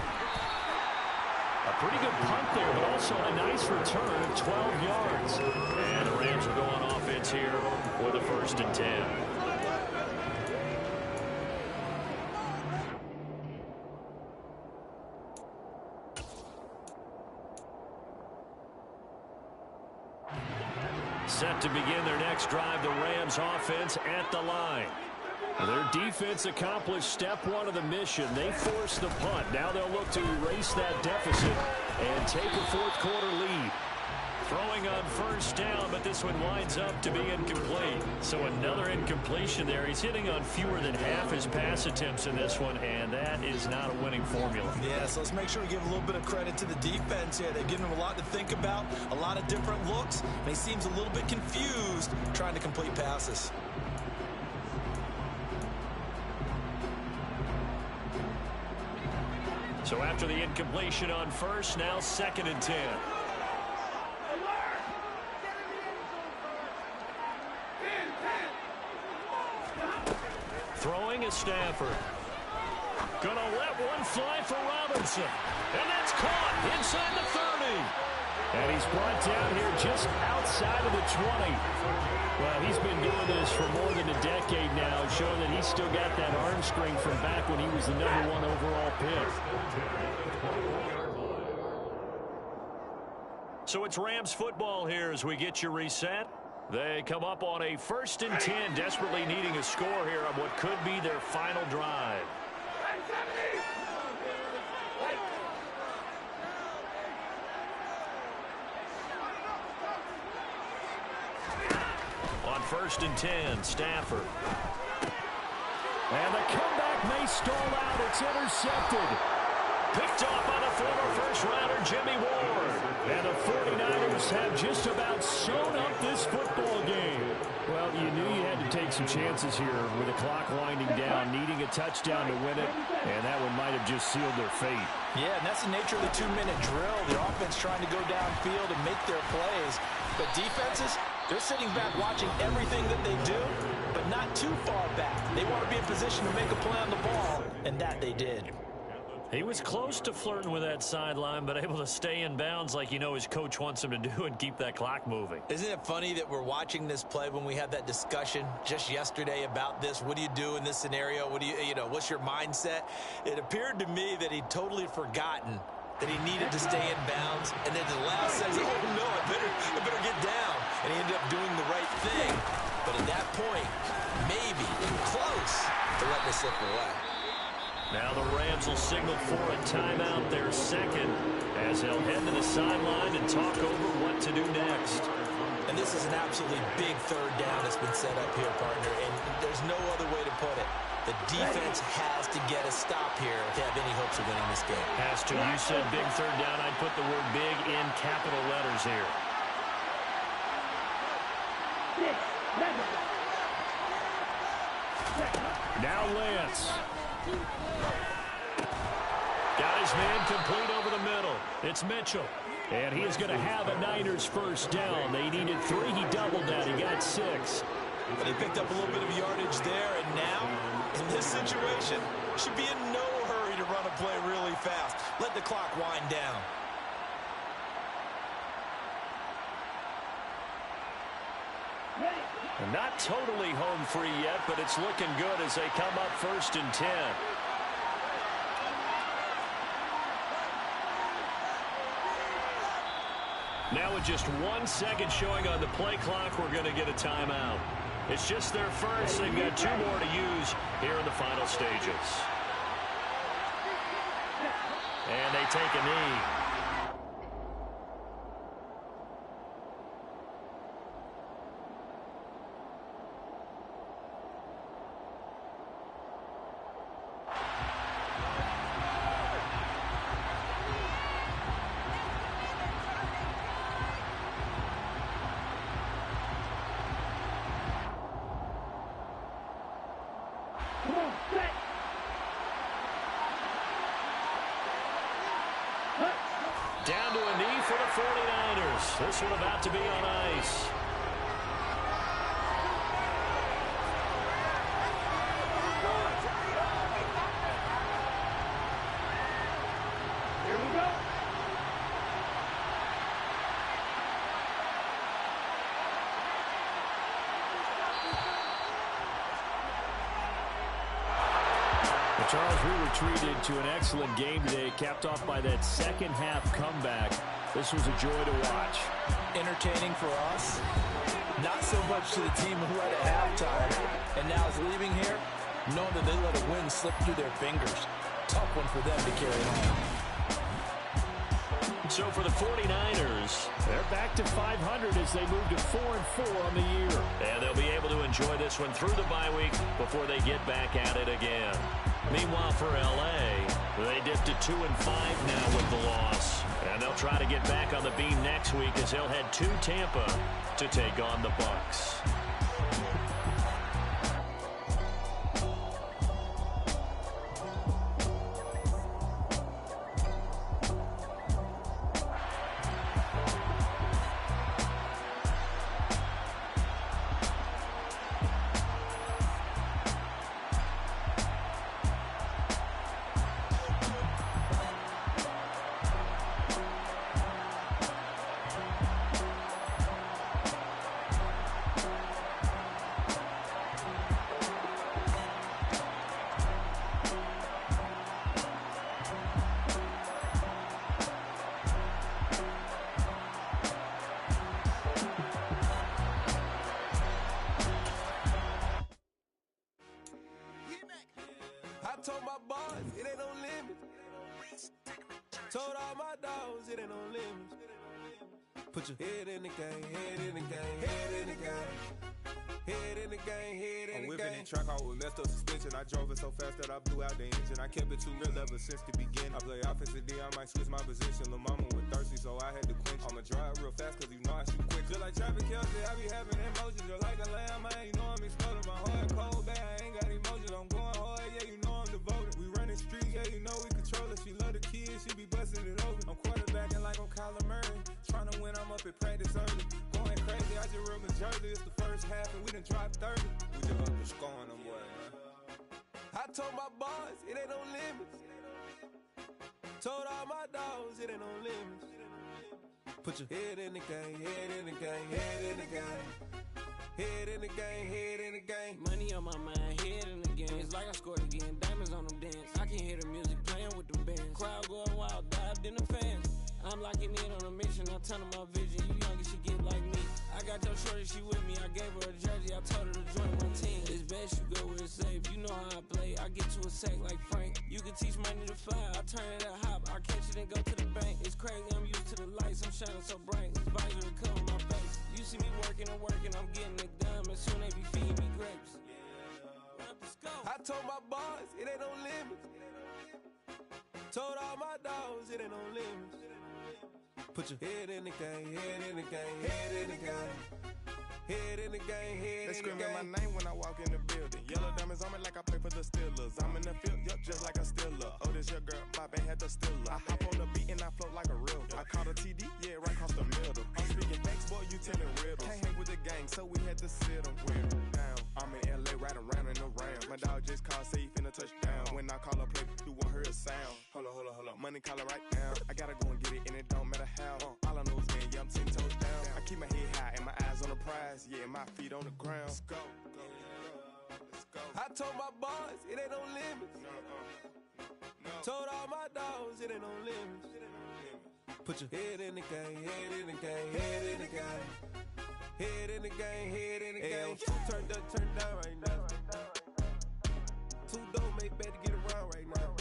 A pretty good punt there, but also a nice return of 12 yards. And the Rams will go on offense here with a 1st and 10. Set to begin their next drive, the Rams offense at the line. Their defense accomplished step 1 of the mission. They forced the punt. Now they'll look to erase that deficit and take a 4th quarter lead. Throwing on first down, but this one winds up to be incomplete. So another incompletion there. He's hitting on fewer than half his pass attempts in this one, and that is not a winning formula. Yeah, so let's make sure we give a little bit of credit to the defense here. They've given him a lot to think about, a lot of different looks, and he seems a little bit confused trying to complete passes. So after the incompletion on first, now 2nd and 10. Throwing is Stafford. Gonna let one fly for Robinson. And that's caught inside the 30. And he's brought down here just outside of the 20. Well, he's been doing this for more than a decade now, showing that he's still got that arm strength from back when he was the #1 overall pick. So it's Rams football here as we get you reset. They come up on a 1st and 10, desperately needing a score here on what could be their final drive. On 1st and 10, Stafford. And the comeback may stall out. It's intercepted. Picked off by the former first-rounder Jimmy Ward. And the 49ers have just about sewn up this football game. Well, you knew you had to take some chances here with the clock winding down, needing a touchdown to win it, and that one might have just sealed their fate. Yeah, and that's the nature of the 2-minute drill. The offense trying to go downfield and make their plays. But defenses, they're sitting back watching everything that they do, but not too far back. They want to be in position to make a play on the ball, and that they did. He was close to flirting with that sideline, but able to stay in bounds like you know his coach wants him to do and keep that clock moving. Isn't it funny that we're watching this play when we had that discussion just yesterday about this? What do you do in this scenario? What do you know, what's your mindset? It appeared to me that he'd totally forgotten that he needed to stay in bounds, and then the last second, oh no, I better get down. And he ended up doing the right thing. But at that point, maybe close to letting it slip away. Now the Rams will signal for a timeout, their 2nd, as they'll head to the sideline and talk over what to do next. And this is an absolutely big 3rd down that's been set up here, partner, and there's no other way to put it. The defense has to get a stop here if they have any hopes of winning this game. Has to. You said big 3rd down. I'd put the word big in capital letters here. Now Lance. Got his man complete over the middle. It's Mitchell. And he is going to have a Niners 1st down. They needed 3. He doubled that. He got 6. But he picked up a little bit of yardage there, and now, in this situation, should be in no hurry to run a play really fast. Let the clock wind down. And not totally home free yet, but it's looking good as they come up 1st and 10. Now with just 1 second showing on the play clock, we're going to get a timeout. It's just their first. They've got 2 more to use here in the final stages. And they take a knee. Down to a knee for the 49ers. This one about to be on ice. Here we go. Charles, we were treated to an excellent game today, capped off by that second half comeback. This was a joy to watch. Entertaining for us, not so much to the team who led at halftime and now is leaving here, knowing that they let a win slip through their fingers. Tough one for them to carry home. So for the 49ers, they're back to 500 as they move to 4-4 on the year. And they'll be able to enjoy this one through the bye week before they get back at it again. Meanwhile, for L.A., they dipped to 2-5 now with the loss. And they'll try to get back on the beam next week as they'll head to Tampa to take on the Bucs. I told my boys, it ain't no limit. Told all my dogs, it ain't no limit. Put your head in the game, head in the game, head in the game. Head in the game, head in the game. I'm whipping in track out with messed up suspension. I drove it so fast that I blew out the engine. I kept it too real ever since the beginning. I play offensive D, I might switch my position. Lil' mama was thirsty, so I had to quench. I'ma drive real fast, cause you know I shoot quick. Just like traffic Kelsey, I be having emotions. Just like a lamb, man, you know I'm exploding. My heart cold, bad, I ain't got emotions. I'm going hard, yeah, you know I'm devoted. We running streets, yeah, you know we control it. She love the kids, she be busting it open. I'm quarterbacking like I'm Kyler Murray. Trying to win, I'm up at practice early. Going crazy, I just real Jersey. It's the first half and we done dropped 30. We just up to scoring them, boy, man. I told my boys, it ain't no limits. Told all my dogs, it ain't no limits. Put your head in the game, head in the game, head in the game. Head in the game, head in the game. Money on my mind, head in the game. It's like I scored again, diamonds on them dance. I can hear the music playing with them bands. Crowd going wild, dived in the fans. I'm locking in on a mission, I'm telling my vision. You young, you should get like me. I got your shorty, she with me. I gave her a jersey, I told her to join my team. It's best you go where it's safe. You know how I play. I get to a sack like Frank. You can teach money to fly. I turn it a hop. I catch it and go to the bank. It's crazy, I'm used to the lights. I'm shining so bright. This visor to cover my face. You see me working and working. I'm getting it done. And soon they be feeding me grapes. I told my boys, it ain't no limits. Told all my dogs, it ain't no limits. Put your head in the game, head in the game, head in the game. Head in the game, head in the game. They screaming my name when I walk in the building. Yellow diamonds on me like I play for the Steelers. I'm in the field, yup, just like a Steeler. Oh, this your girl, my band had the Steeler. I hop on the beat and I float like a real. I caught a TD, yeah, right across the middle. I'm speaking facts, boy, you telling riddles. Can't hang with the gang, so we had to sit them down. I'm in LA, riding around in the Ram. My dog just called, say he finna touchdown. When I call a play, you won't hear a sound. Hold up, money calling right now. I gotta go and get it, and it don't matter how. All I know is, man, yeah, I'm 10 toes down. I keep my head high and my eyes on the prize, yeah, my feet on the ground. Let's go. I told my boys, it ain't no limits. Told all my dogs, it ain't no limits. Put your head in the game, head in the game, head in the game. Head in the game, head in the game. Two turned up, turned down right now. Two don't make better get around right now.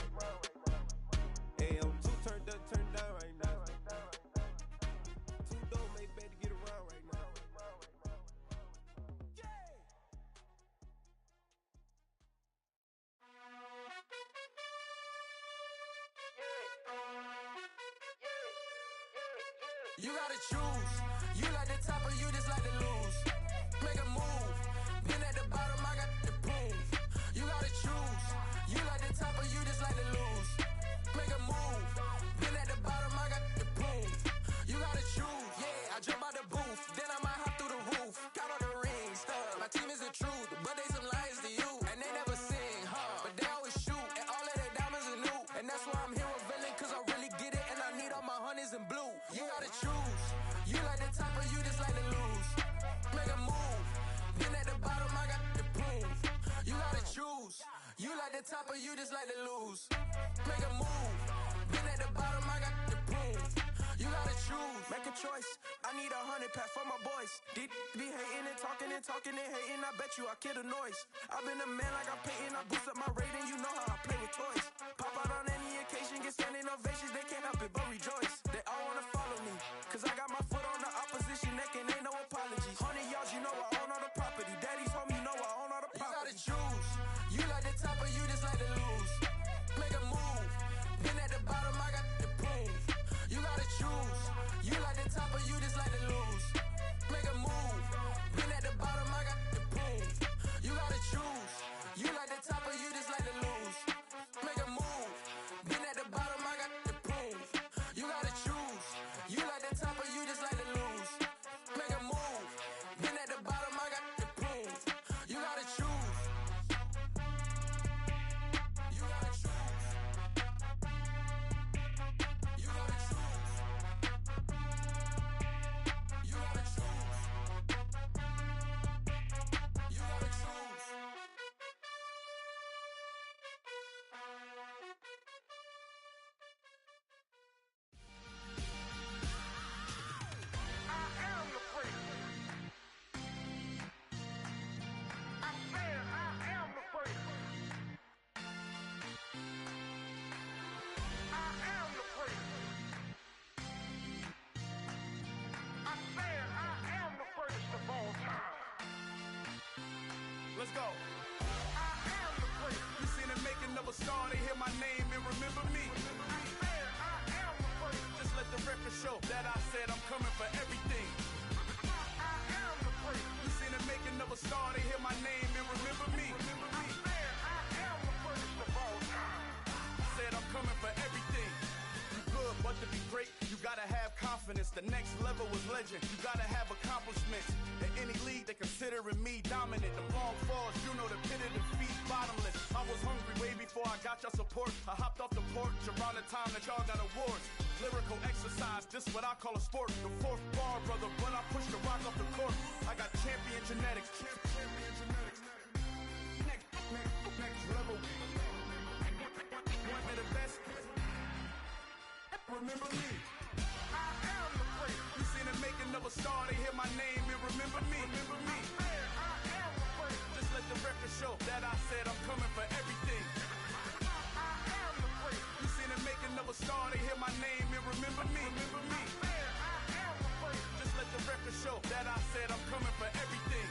Hey, I'm two turned up, turned down right now. Two don't make better get around right now. You gotta choose. You like the top or you just like to lose. Make a move. Been at the bottom, I got the proof. You gotta choose. You like the top or you just like to lose. Make a move. Been at the bottom, I got the proof. You gotta choose. Yeah, I jump out the booth. Then I might hop through the roof. Count on the rings. My team is the truth, but they some liars to you. And they never sing, huh? But they always shoot. And all of their diamonds are new. And that's why I'm here revealing, cause I really get it. And I need all my honeys in blue. You gotta choose. You like the top or you just like to lose. Make a move. Been at the bottom, I got the proof. You gotta choose. You like the top or you just like to lose. Make a move. Been at the bottom, I got the proof. You gotta choose. Make a choice. I need 100 pack for my boys. Deep be hating and talking and talking and hating. I bet you I kill the noise. I've been a man like I'm Peyton. I boost up my rating. You know how I play with toys. Pop out on any occasion, get standing ovations. They can't help it but rejoice. They all wanna follow me, cause I got my foot on the opposition neck and ain't no apologies. 100 yards, you know I own all the property. Daddy's home, you know I own all the You property. gotta choose. You like the top or you just like to lose. Make a move. Been at the bottom, I got the proof. You gotta choose. You like the top or you just like to lose. Make a move. Been at the bottom, I got the proof. You gotta choose. You like the top or you just like to lose. Make a move. Been at the bottom, I got the proof. You gotta choose. You like the top or you just like to lose. Make a move. Been at the bottom, I got the proof. You gotta choose. You gotta choose. You gotta choose. You gotta choose. You gotta choose. Let's go. You seen the making of a star, they hear my name and remember me. Just let the record show that I said I'm coming for everything. You seen the making of a star, they hear my name and remember me. Said I'm coming for everything. You good, but to be great, you gotta have confidence. The next level was legend. You gotta have accomplishments. In any league, they considering me dominant. The long falls, you know the pit of defeat, bottomless. I was hungry way before I got your support. I hopped off the porch around the time that y'all got awards. Lyrical exercise, this what I call a sport. The fourth bar, brother, when I push the rock off the court. I got champion genetics. Next level. One of the best. Remember me. You seen the making of a star, they hear my name and remember me. Just let the record show that I said I'm coming for everything. You seen the making of a star, they hear my name and remember me. Just let the record show that I said I'm coming for everything.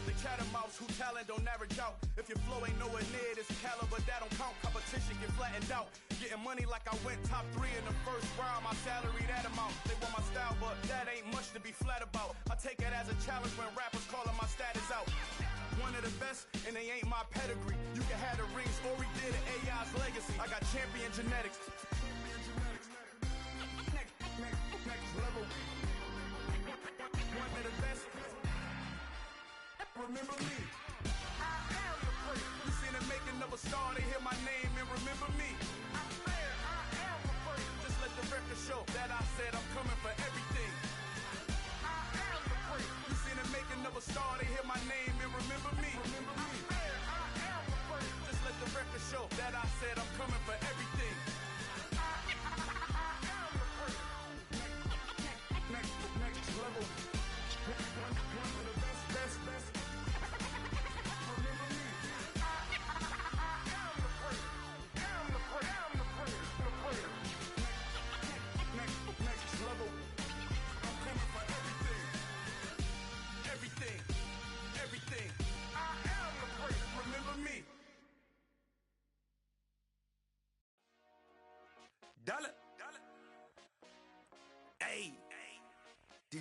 The catamounts who talent don't average out. If your flow ain't nowhere near this caliber, that don't count. Competition get flattened out. Getting money like I went top 3 in the first round. My salary that amount. They want my style, but that ain't much to be flat about. I take it as a challenge when rappers calling my status out. One of the best, and they ain't my pedigree. You can have the rings, or we did it, AI's legacy. I got champion genetics. Next level. One of the best. Remember me. You seen the making of a star, they hear my name and remember me. Just let the record show that I said I'm coming for everything. You seen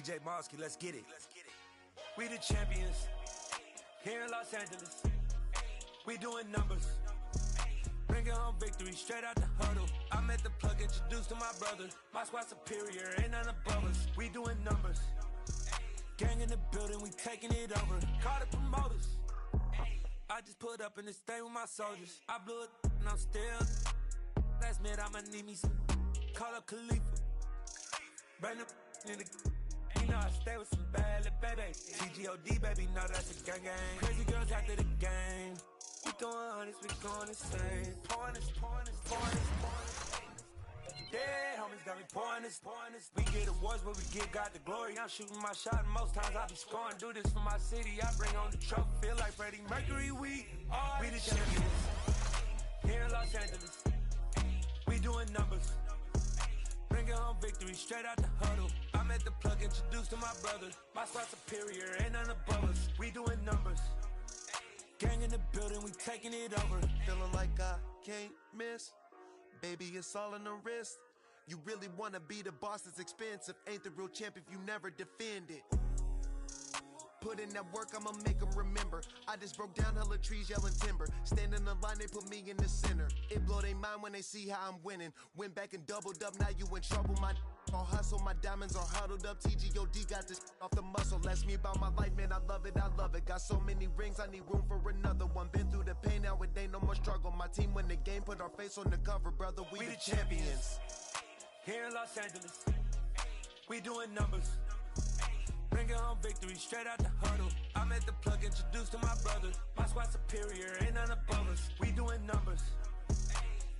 DJ Mosky, let's get it. We the champions here in Los Angeles. We doing numbers. Bringing home victory straight out the huddle. I'm at the plug, introduced to my brother. My squad superior, ain't none above us. We doing numbers. Gang in the building, we taking it over. Call the promoters. I just put up in this thing with my soldiers. I blew it and I'm still. Last minute I'ma need me some. Call up Khalifa. Bring up in the. You know I stay with some bad little baby. TGOD baby, know that's a gang gang. Crazy girls after the game. We going honest, we going insane. Pouring this. Yeah, homies got me pouring this. We get awards, but we give God the glory. I'm shooting my shot, and most times I be scoring. Do this for my city, I bring on the trophy. Feel like Freddie Mercury, we the champions. Here in Los Angeles, we doing numbers. Bringing home victory straight out the huddle. I'm at the plug, introduced to my brother. My squad superior, ain't none above us. We doing numbers. Gang in the building, we taking it over. Feeling like I can't miss. Baby, it's all in the wrist. You really wanna be the boss, it's expensive. Ain't the real champ if you never defend it. Put in that work, I'ma make them remember. I just broke down hella trees, yelling timber. Stand in the line, they put me in the center. It blow they mind when they see how I'm winning. Went back and doubled up, now you in trouble. My all hustle, my diamonds are huddled up. TGOD got this off the muscle. Ask me about my life, man, I love it. Got so many rings, I need room for another one. Been through the pain, now it ain't no more struggle. My team win the game, put our face on the cover, brother. We the champions. Here in Los Angeles, we doing numbers. Bringing home victory straight out the huddle. I'm at the plug, introduced to my brother. My squad superior, ain't none above us. We doing numbers.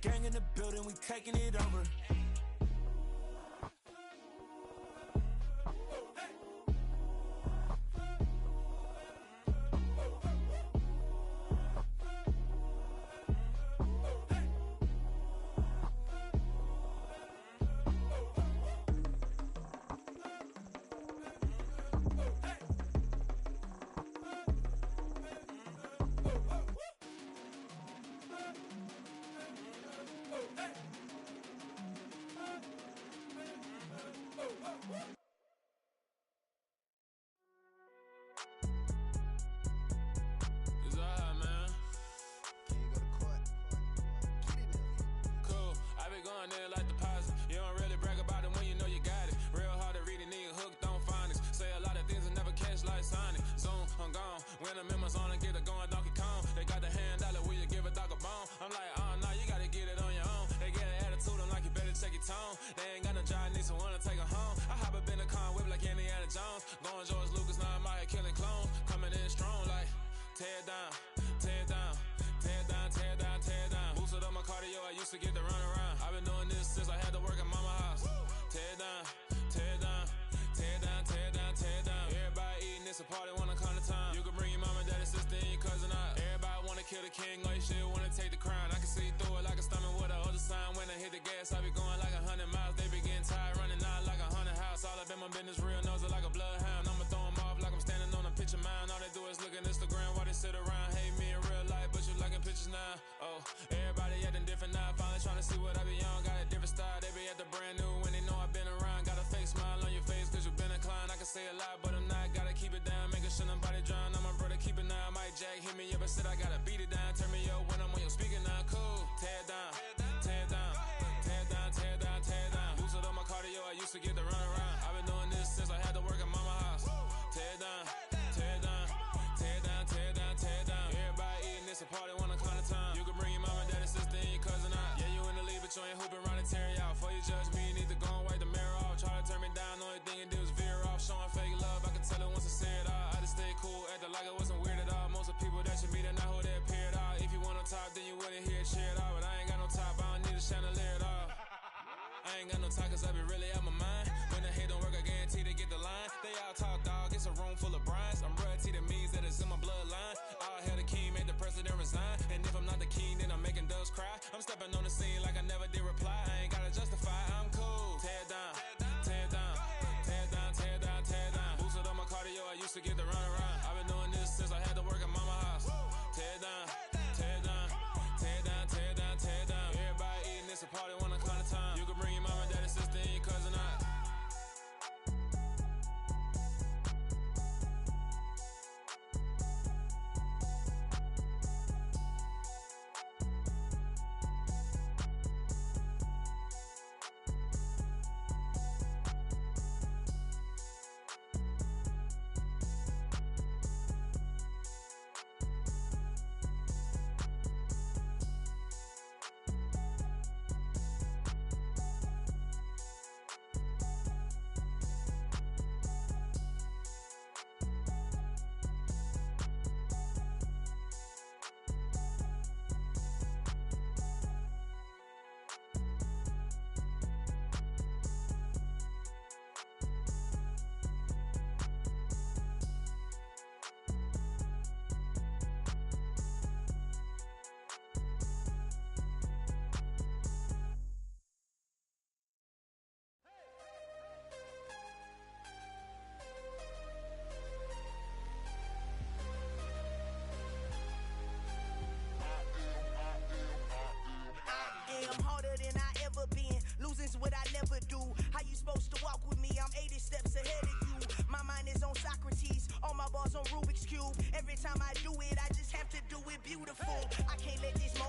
Gang in the building, we taking it over.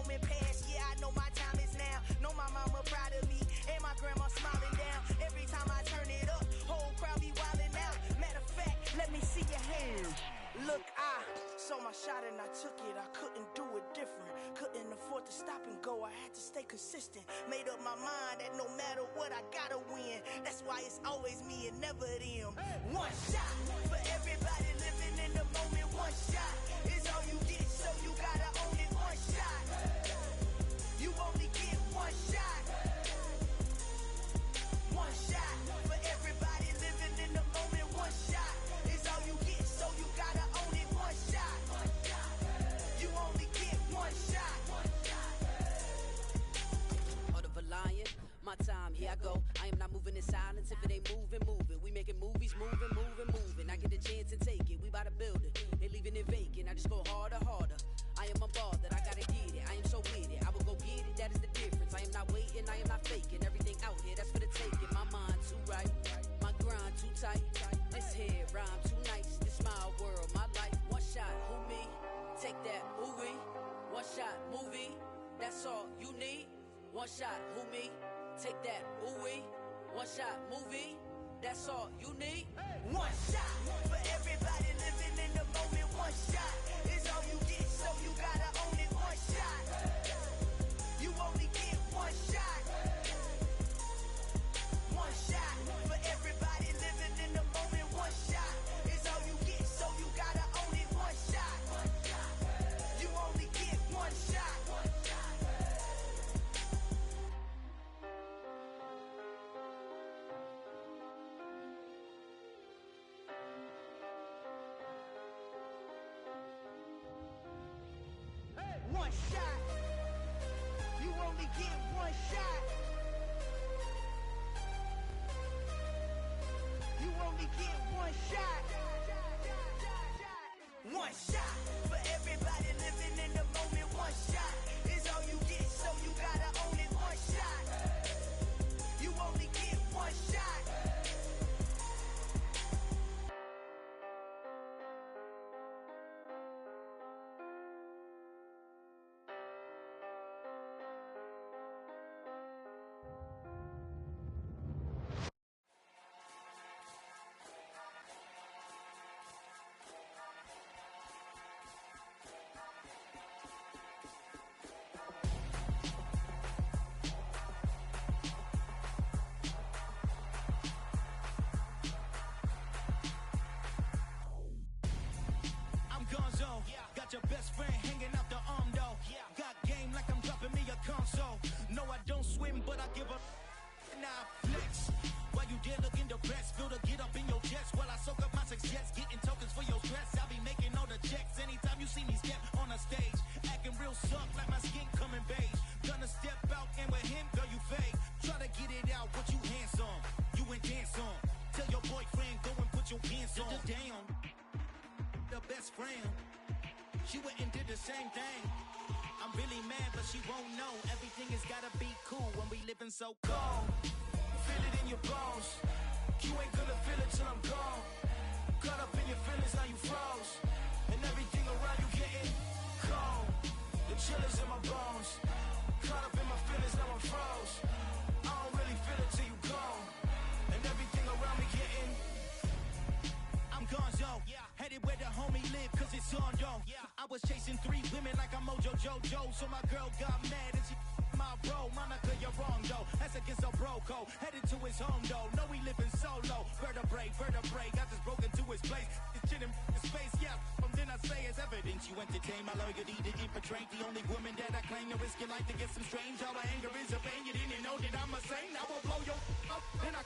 moment past, yeah, I know my time is now. Know my mama proud of me, and my grandma smiling down. Every time I turn it up, whole crowd be wildin' out. Matter of fact, let me see your hands. Look, I saw my shot and I took it. I couldn't do it different. Couldn't afford to stop and go. I had to stay consistent. Made up my mind that no matter what, I gotta win. That's why it's always me and never them. One shot for everybody living in the moment. One shot is all you get, so you gotta own it. One shot. You only get one shot. One shot for everybody living in the moment. One shot is all you get, so you gotta own it. One shot. You only get one shot. Heart of a lion, my time, here I go. I am not moving in silence. If it ain't moving, moving. We making movies, moving, moving, moving. I get a chance to take it. We bout to build it. They leaving it vacant. I just go harder, harder. I am unbothered. I gotta get it. I am so with it. I will go get it. That is the difference. I am not waiting. I am not faking. Everything out here, that's for the taking. My mind too right. My grind too tight. This head rhyme too nice. This my world, my life. One shot, who me? Take that, who we? One shot, movie. That's all you need. One shot, who me? Take that, who we? One shot, movie. That's all you need. One shot for everybody living in the moment. One shot is all you get, so you gotta own it. One shot. You only get one shot. One shot for everybody living in the moment. One shot is all you get, so you gotta own it. One shot. You only get one shot. One shot. You only get one shot. You only get one shot. One shot for everybody living in the moment. One shot is all you get, so you gotta own it. One shot. You only get one shot. Got your best friend hanging out the arm though. Got game like I'm dropping me a console. No, I don't swim, but I give a nah flex. While you there looking depressed, feel the get up in your chest while I soak up my success, getting tokens for your stress. I'll be making all the checks anytime you see me step on a stage, acting real suck like my skin coming beige. Gonna step out and with him, girl, you fake. Try to get it out, but you handsome. You ain't dance on. Tell your boyfriend go and put your pants on. Damn, the best friend. She went and did the same thing. I'm really mad, but she won't know. Everything has gotta be cool when we living so cold. Feel it in your bones. You ain't gonna feel it till I'm gone. Caught up in your feelings, now you froze. And everything around you getting cold. The chill is in my bones. Caught up in my feelings, now I'm froze. I don't really feel it till you gone. And everything around me getting I'm gonzo. Headed where the homie live, cause it's on though. I was chasing 3 women like I'm Mojo Jojo. So my girl got mad and she my bro. Monica, you're wrong though. That's against a bro code. Headed to his home though. No, we living solo. Vertebrae. Got just broken to his place. It's shit in space, yeah. From then I say it's evidence you entertain my loyalty to infiltrate. The only woman that I claim to risk your life to get some strange. All my anger is a pain. You didn't know that I'm a saint. I will blow your up. Then I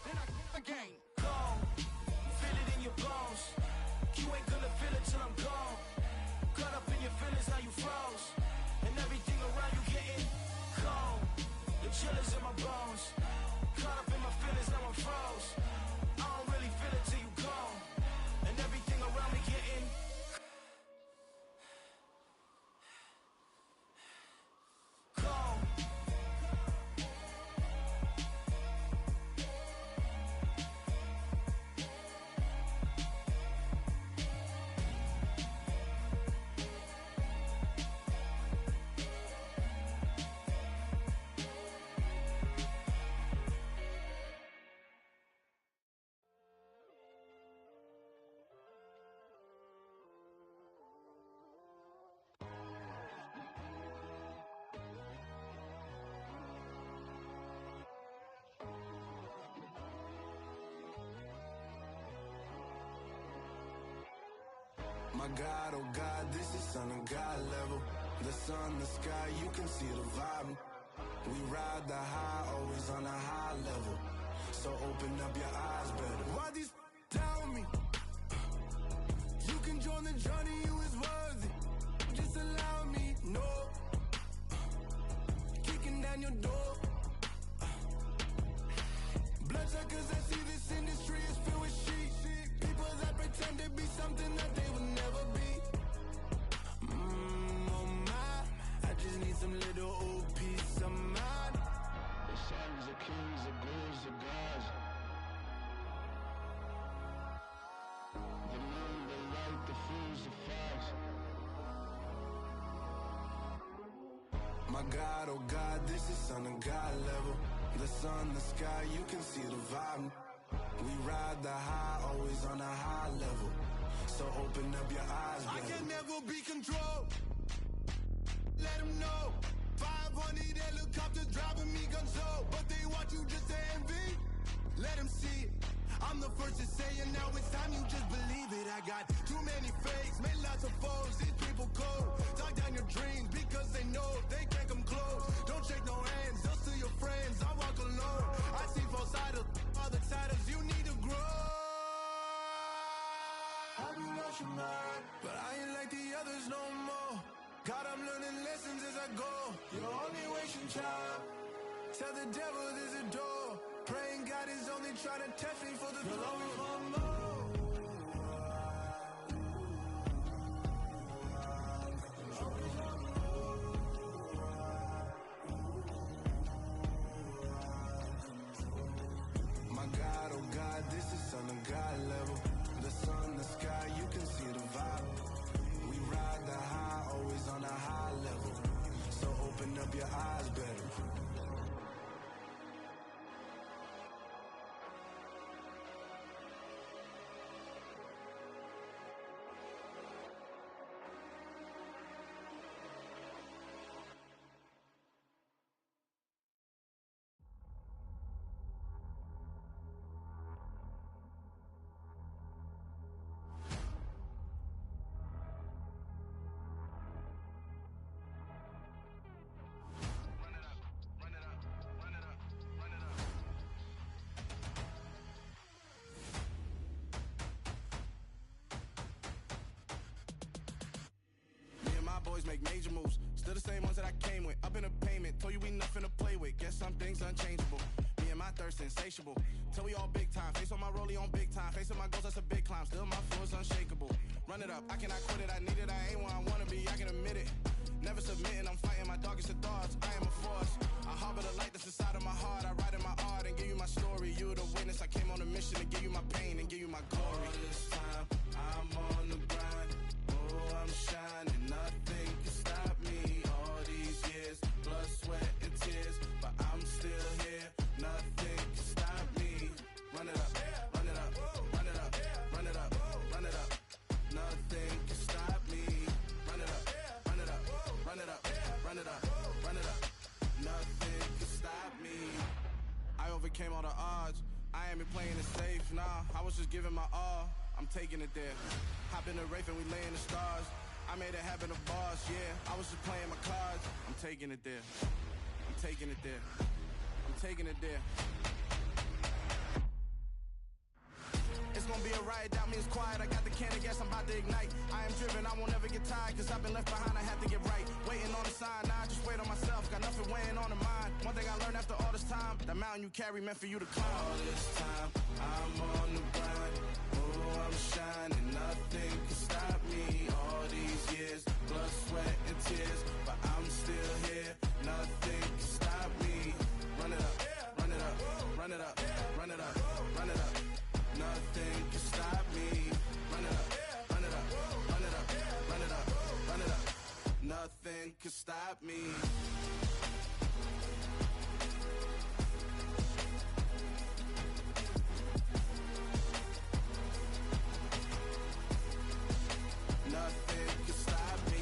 again. Cold. Feel it in your bones. You ain't gonna feel it till I'm gone. Caught up in your feelings, now you froze. And everything around you getting cold. The chill is in my bones. Caught up in my feelings, now I'm froze. I don't really feel it till you gone. And everything around me getting cold. God, oh God, this is son of God level. The sun, the sky, you can see the vibe. We ride the high, always on a high level. So open up your eyes better. Why these tell me? You can join the journey, you is worthy. Just allow me, no. Kicking down your door. Bloodsuckers, I see this industry is filled with shit. People that pretend to be something that they will never be. Oh my, I just need some little old peace of mind. The sons of kings, the ghouls, the gods. The moon, the light, the fools, the facts. My God, oh God, this is son of God level. The sun, the sky, you can see the vibe. We ride the high, always on a high level. So open up your eyes, baby. I can never be controlled. Let them know. 500 helicopters driving me gunso. But they want you just to envy. Let them see it. I'm the first to say it, now it's time you just believe it. I got too many fakes, made lots of foes. These people cold. Talk down your dreams because they know they can't come close. Don't shake no hands, just to your friends. I walk alone. I see false idols, other titles. You need to grow. I've been watching mine, but I ain't like the others no more. God, I'm learning lessons as I go. You're only wasting time. Tell the devil there's a door. Praying God is only trying to test me for the glory for more. My God, oh God, this is son of God level. The sun, the sky, you can see the vibe. We ride the high, always on a high level. So open up your eyes better. Boys make major moves, still the same ones that I came with. Up in a payment, told you we nothing to play with. Guess some things unchangeable. Me and my thirst insatiable. Till we all big time. Face on my rollie on big time. Facing my goals, that's a big climb. Still my flow is unshakable. Run it up, I cannot quit it. I need it, I ain't where I wanna be. I can admit it. Never submitting, I'm fighting my darkest of thoughts. I am a force. I harbor the light that's inside of my heart. I write in my art and give you my story. You the witness. I came on a mission to give you my pain and give you my glory. All this time, I'm on the grind. Oh, I'm shining. Nothing can stop me. All these years, blood, sweat, and tears. But I'm still here. Nothing can stop me. Run it up, run it up, run it up, run it up, run it up. Nothing can stop me. Run it up, run it up, run it up, run it up, run it up. Nothing can stop me. I overcame all the odds. I ain't been playing it safe, nah. I was just giving my all. I'm taking it there. Hop in the Wraith and we lay in the stars. I made it happen, the boss, yeah. I was just playing my cards. I'm taking it there. I'm taking it there. I'm taking it there. It's gonna be a riot, doubt me it's quiet. I got the can of gas, I'm about to ignite. I am driven, I won't ever get tired. Cause I've been left behind, I have to get right. Waiting on the sign, now I just wait on myself. Got nothing weighing on the mind. One thing I learned after all this time, that mountain you carry meant for you to climb. All this time, I'm on the grind. Oh, I'm shining, nothing can stop me. All these years, blood, sweat, and tears. But I'm still here, nothing can stop me. Run it up, run it up, run it up, run it up, run it up. Nothing can stop me. Run it up, run it up, run it up, run it up, run it up. Nothing can stop me. Nothing can stop me.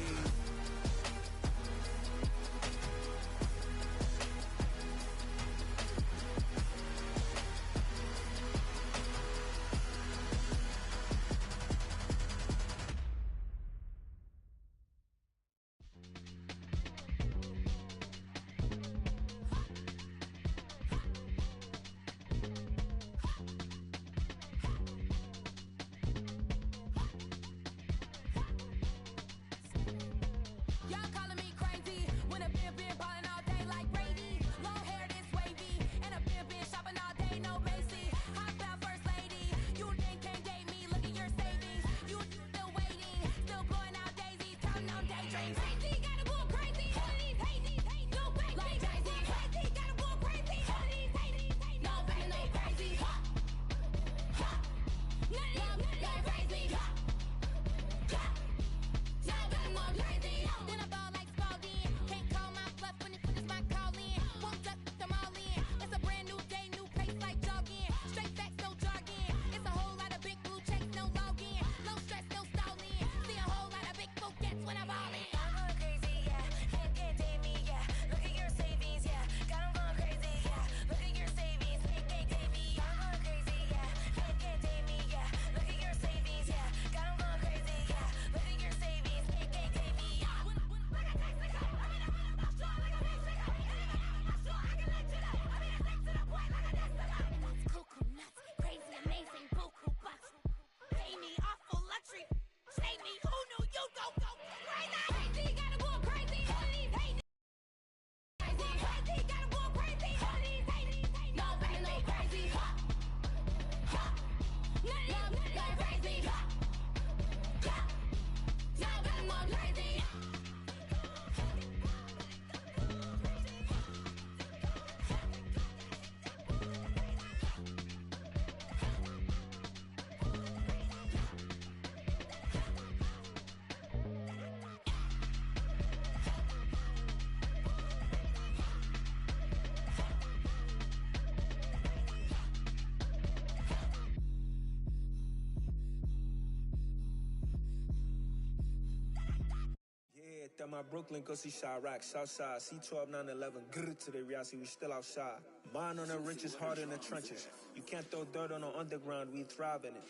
That my Brooklyn, go see Chirac, Southside, C12, 911, grr to the reality, we still outside. Mine on the riches, hard in the trenches. You can't throw dirt on the underground, we thrive in it.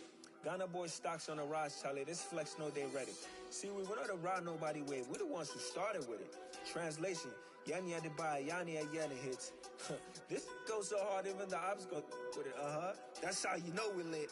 Ghana boys stocks on the rise, Charlie, this flex know they ready. See, we went on the ride nobody wave, we the ones who started with it. Translation, Yani had to buy, Yani had Yana hits. This goes so hard, even the ops go with it, That's how you know we lit.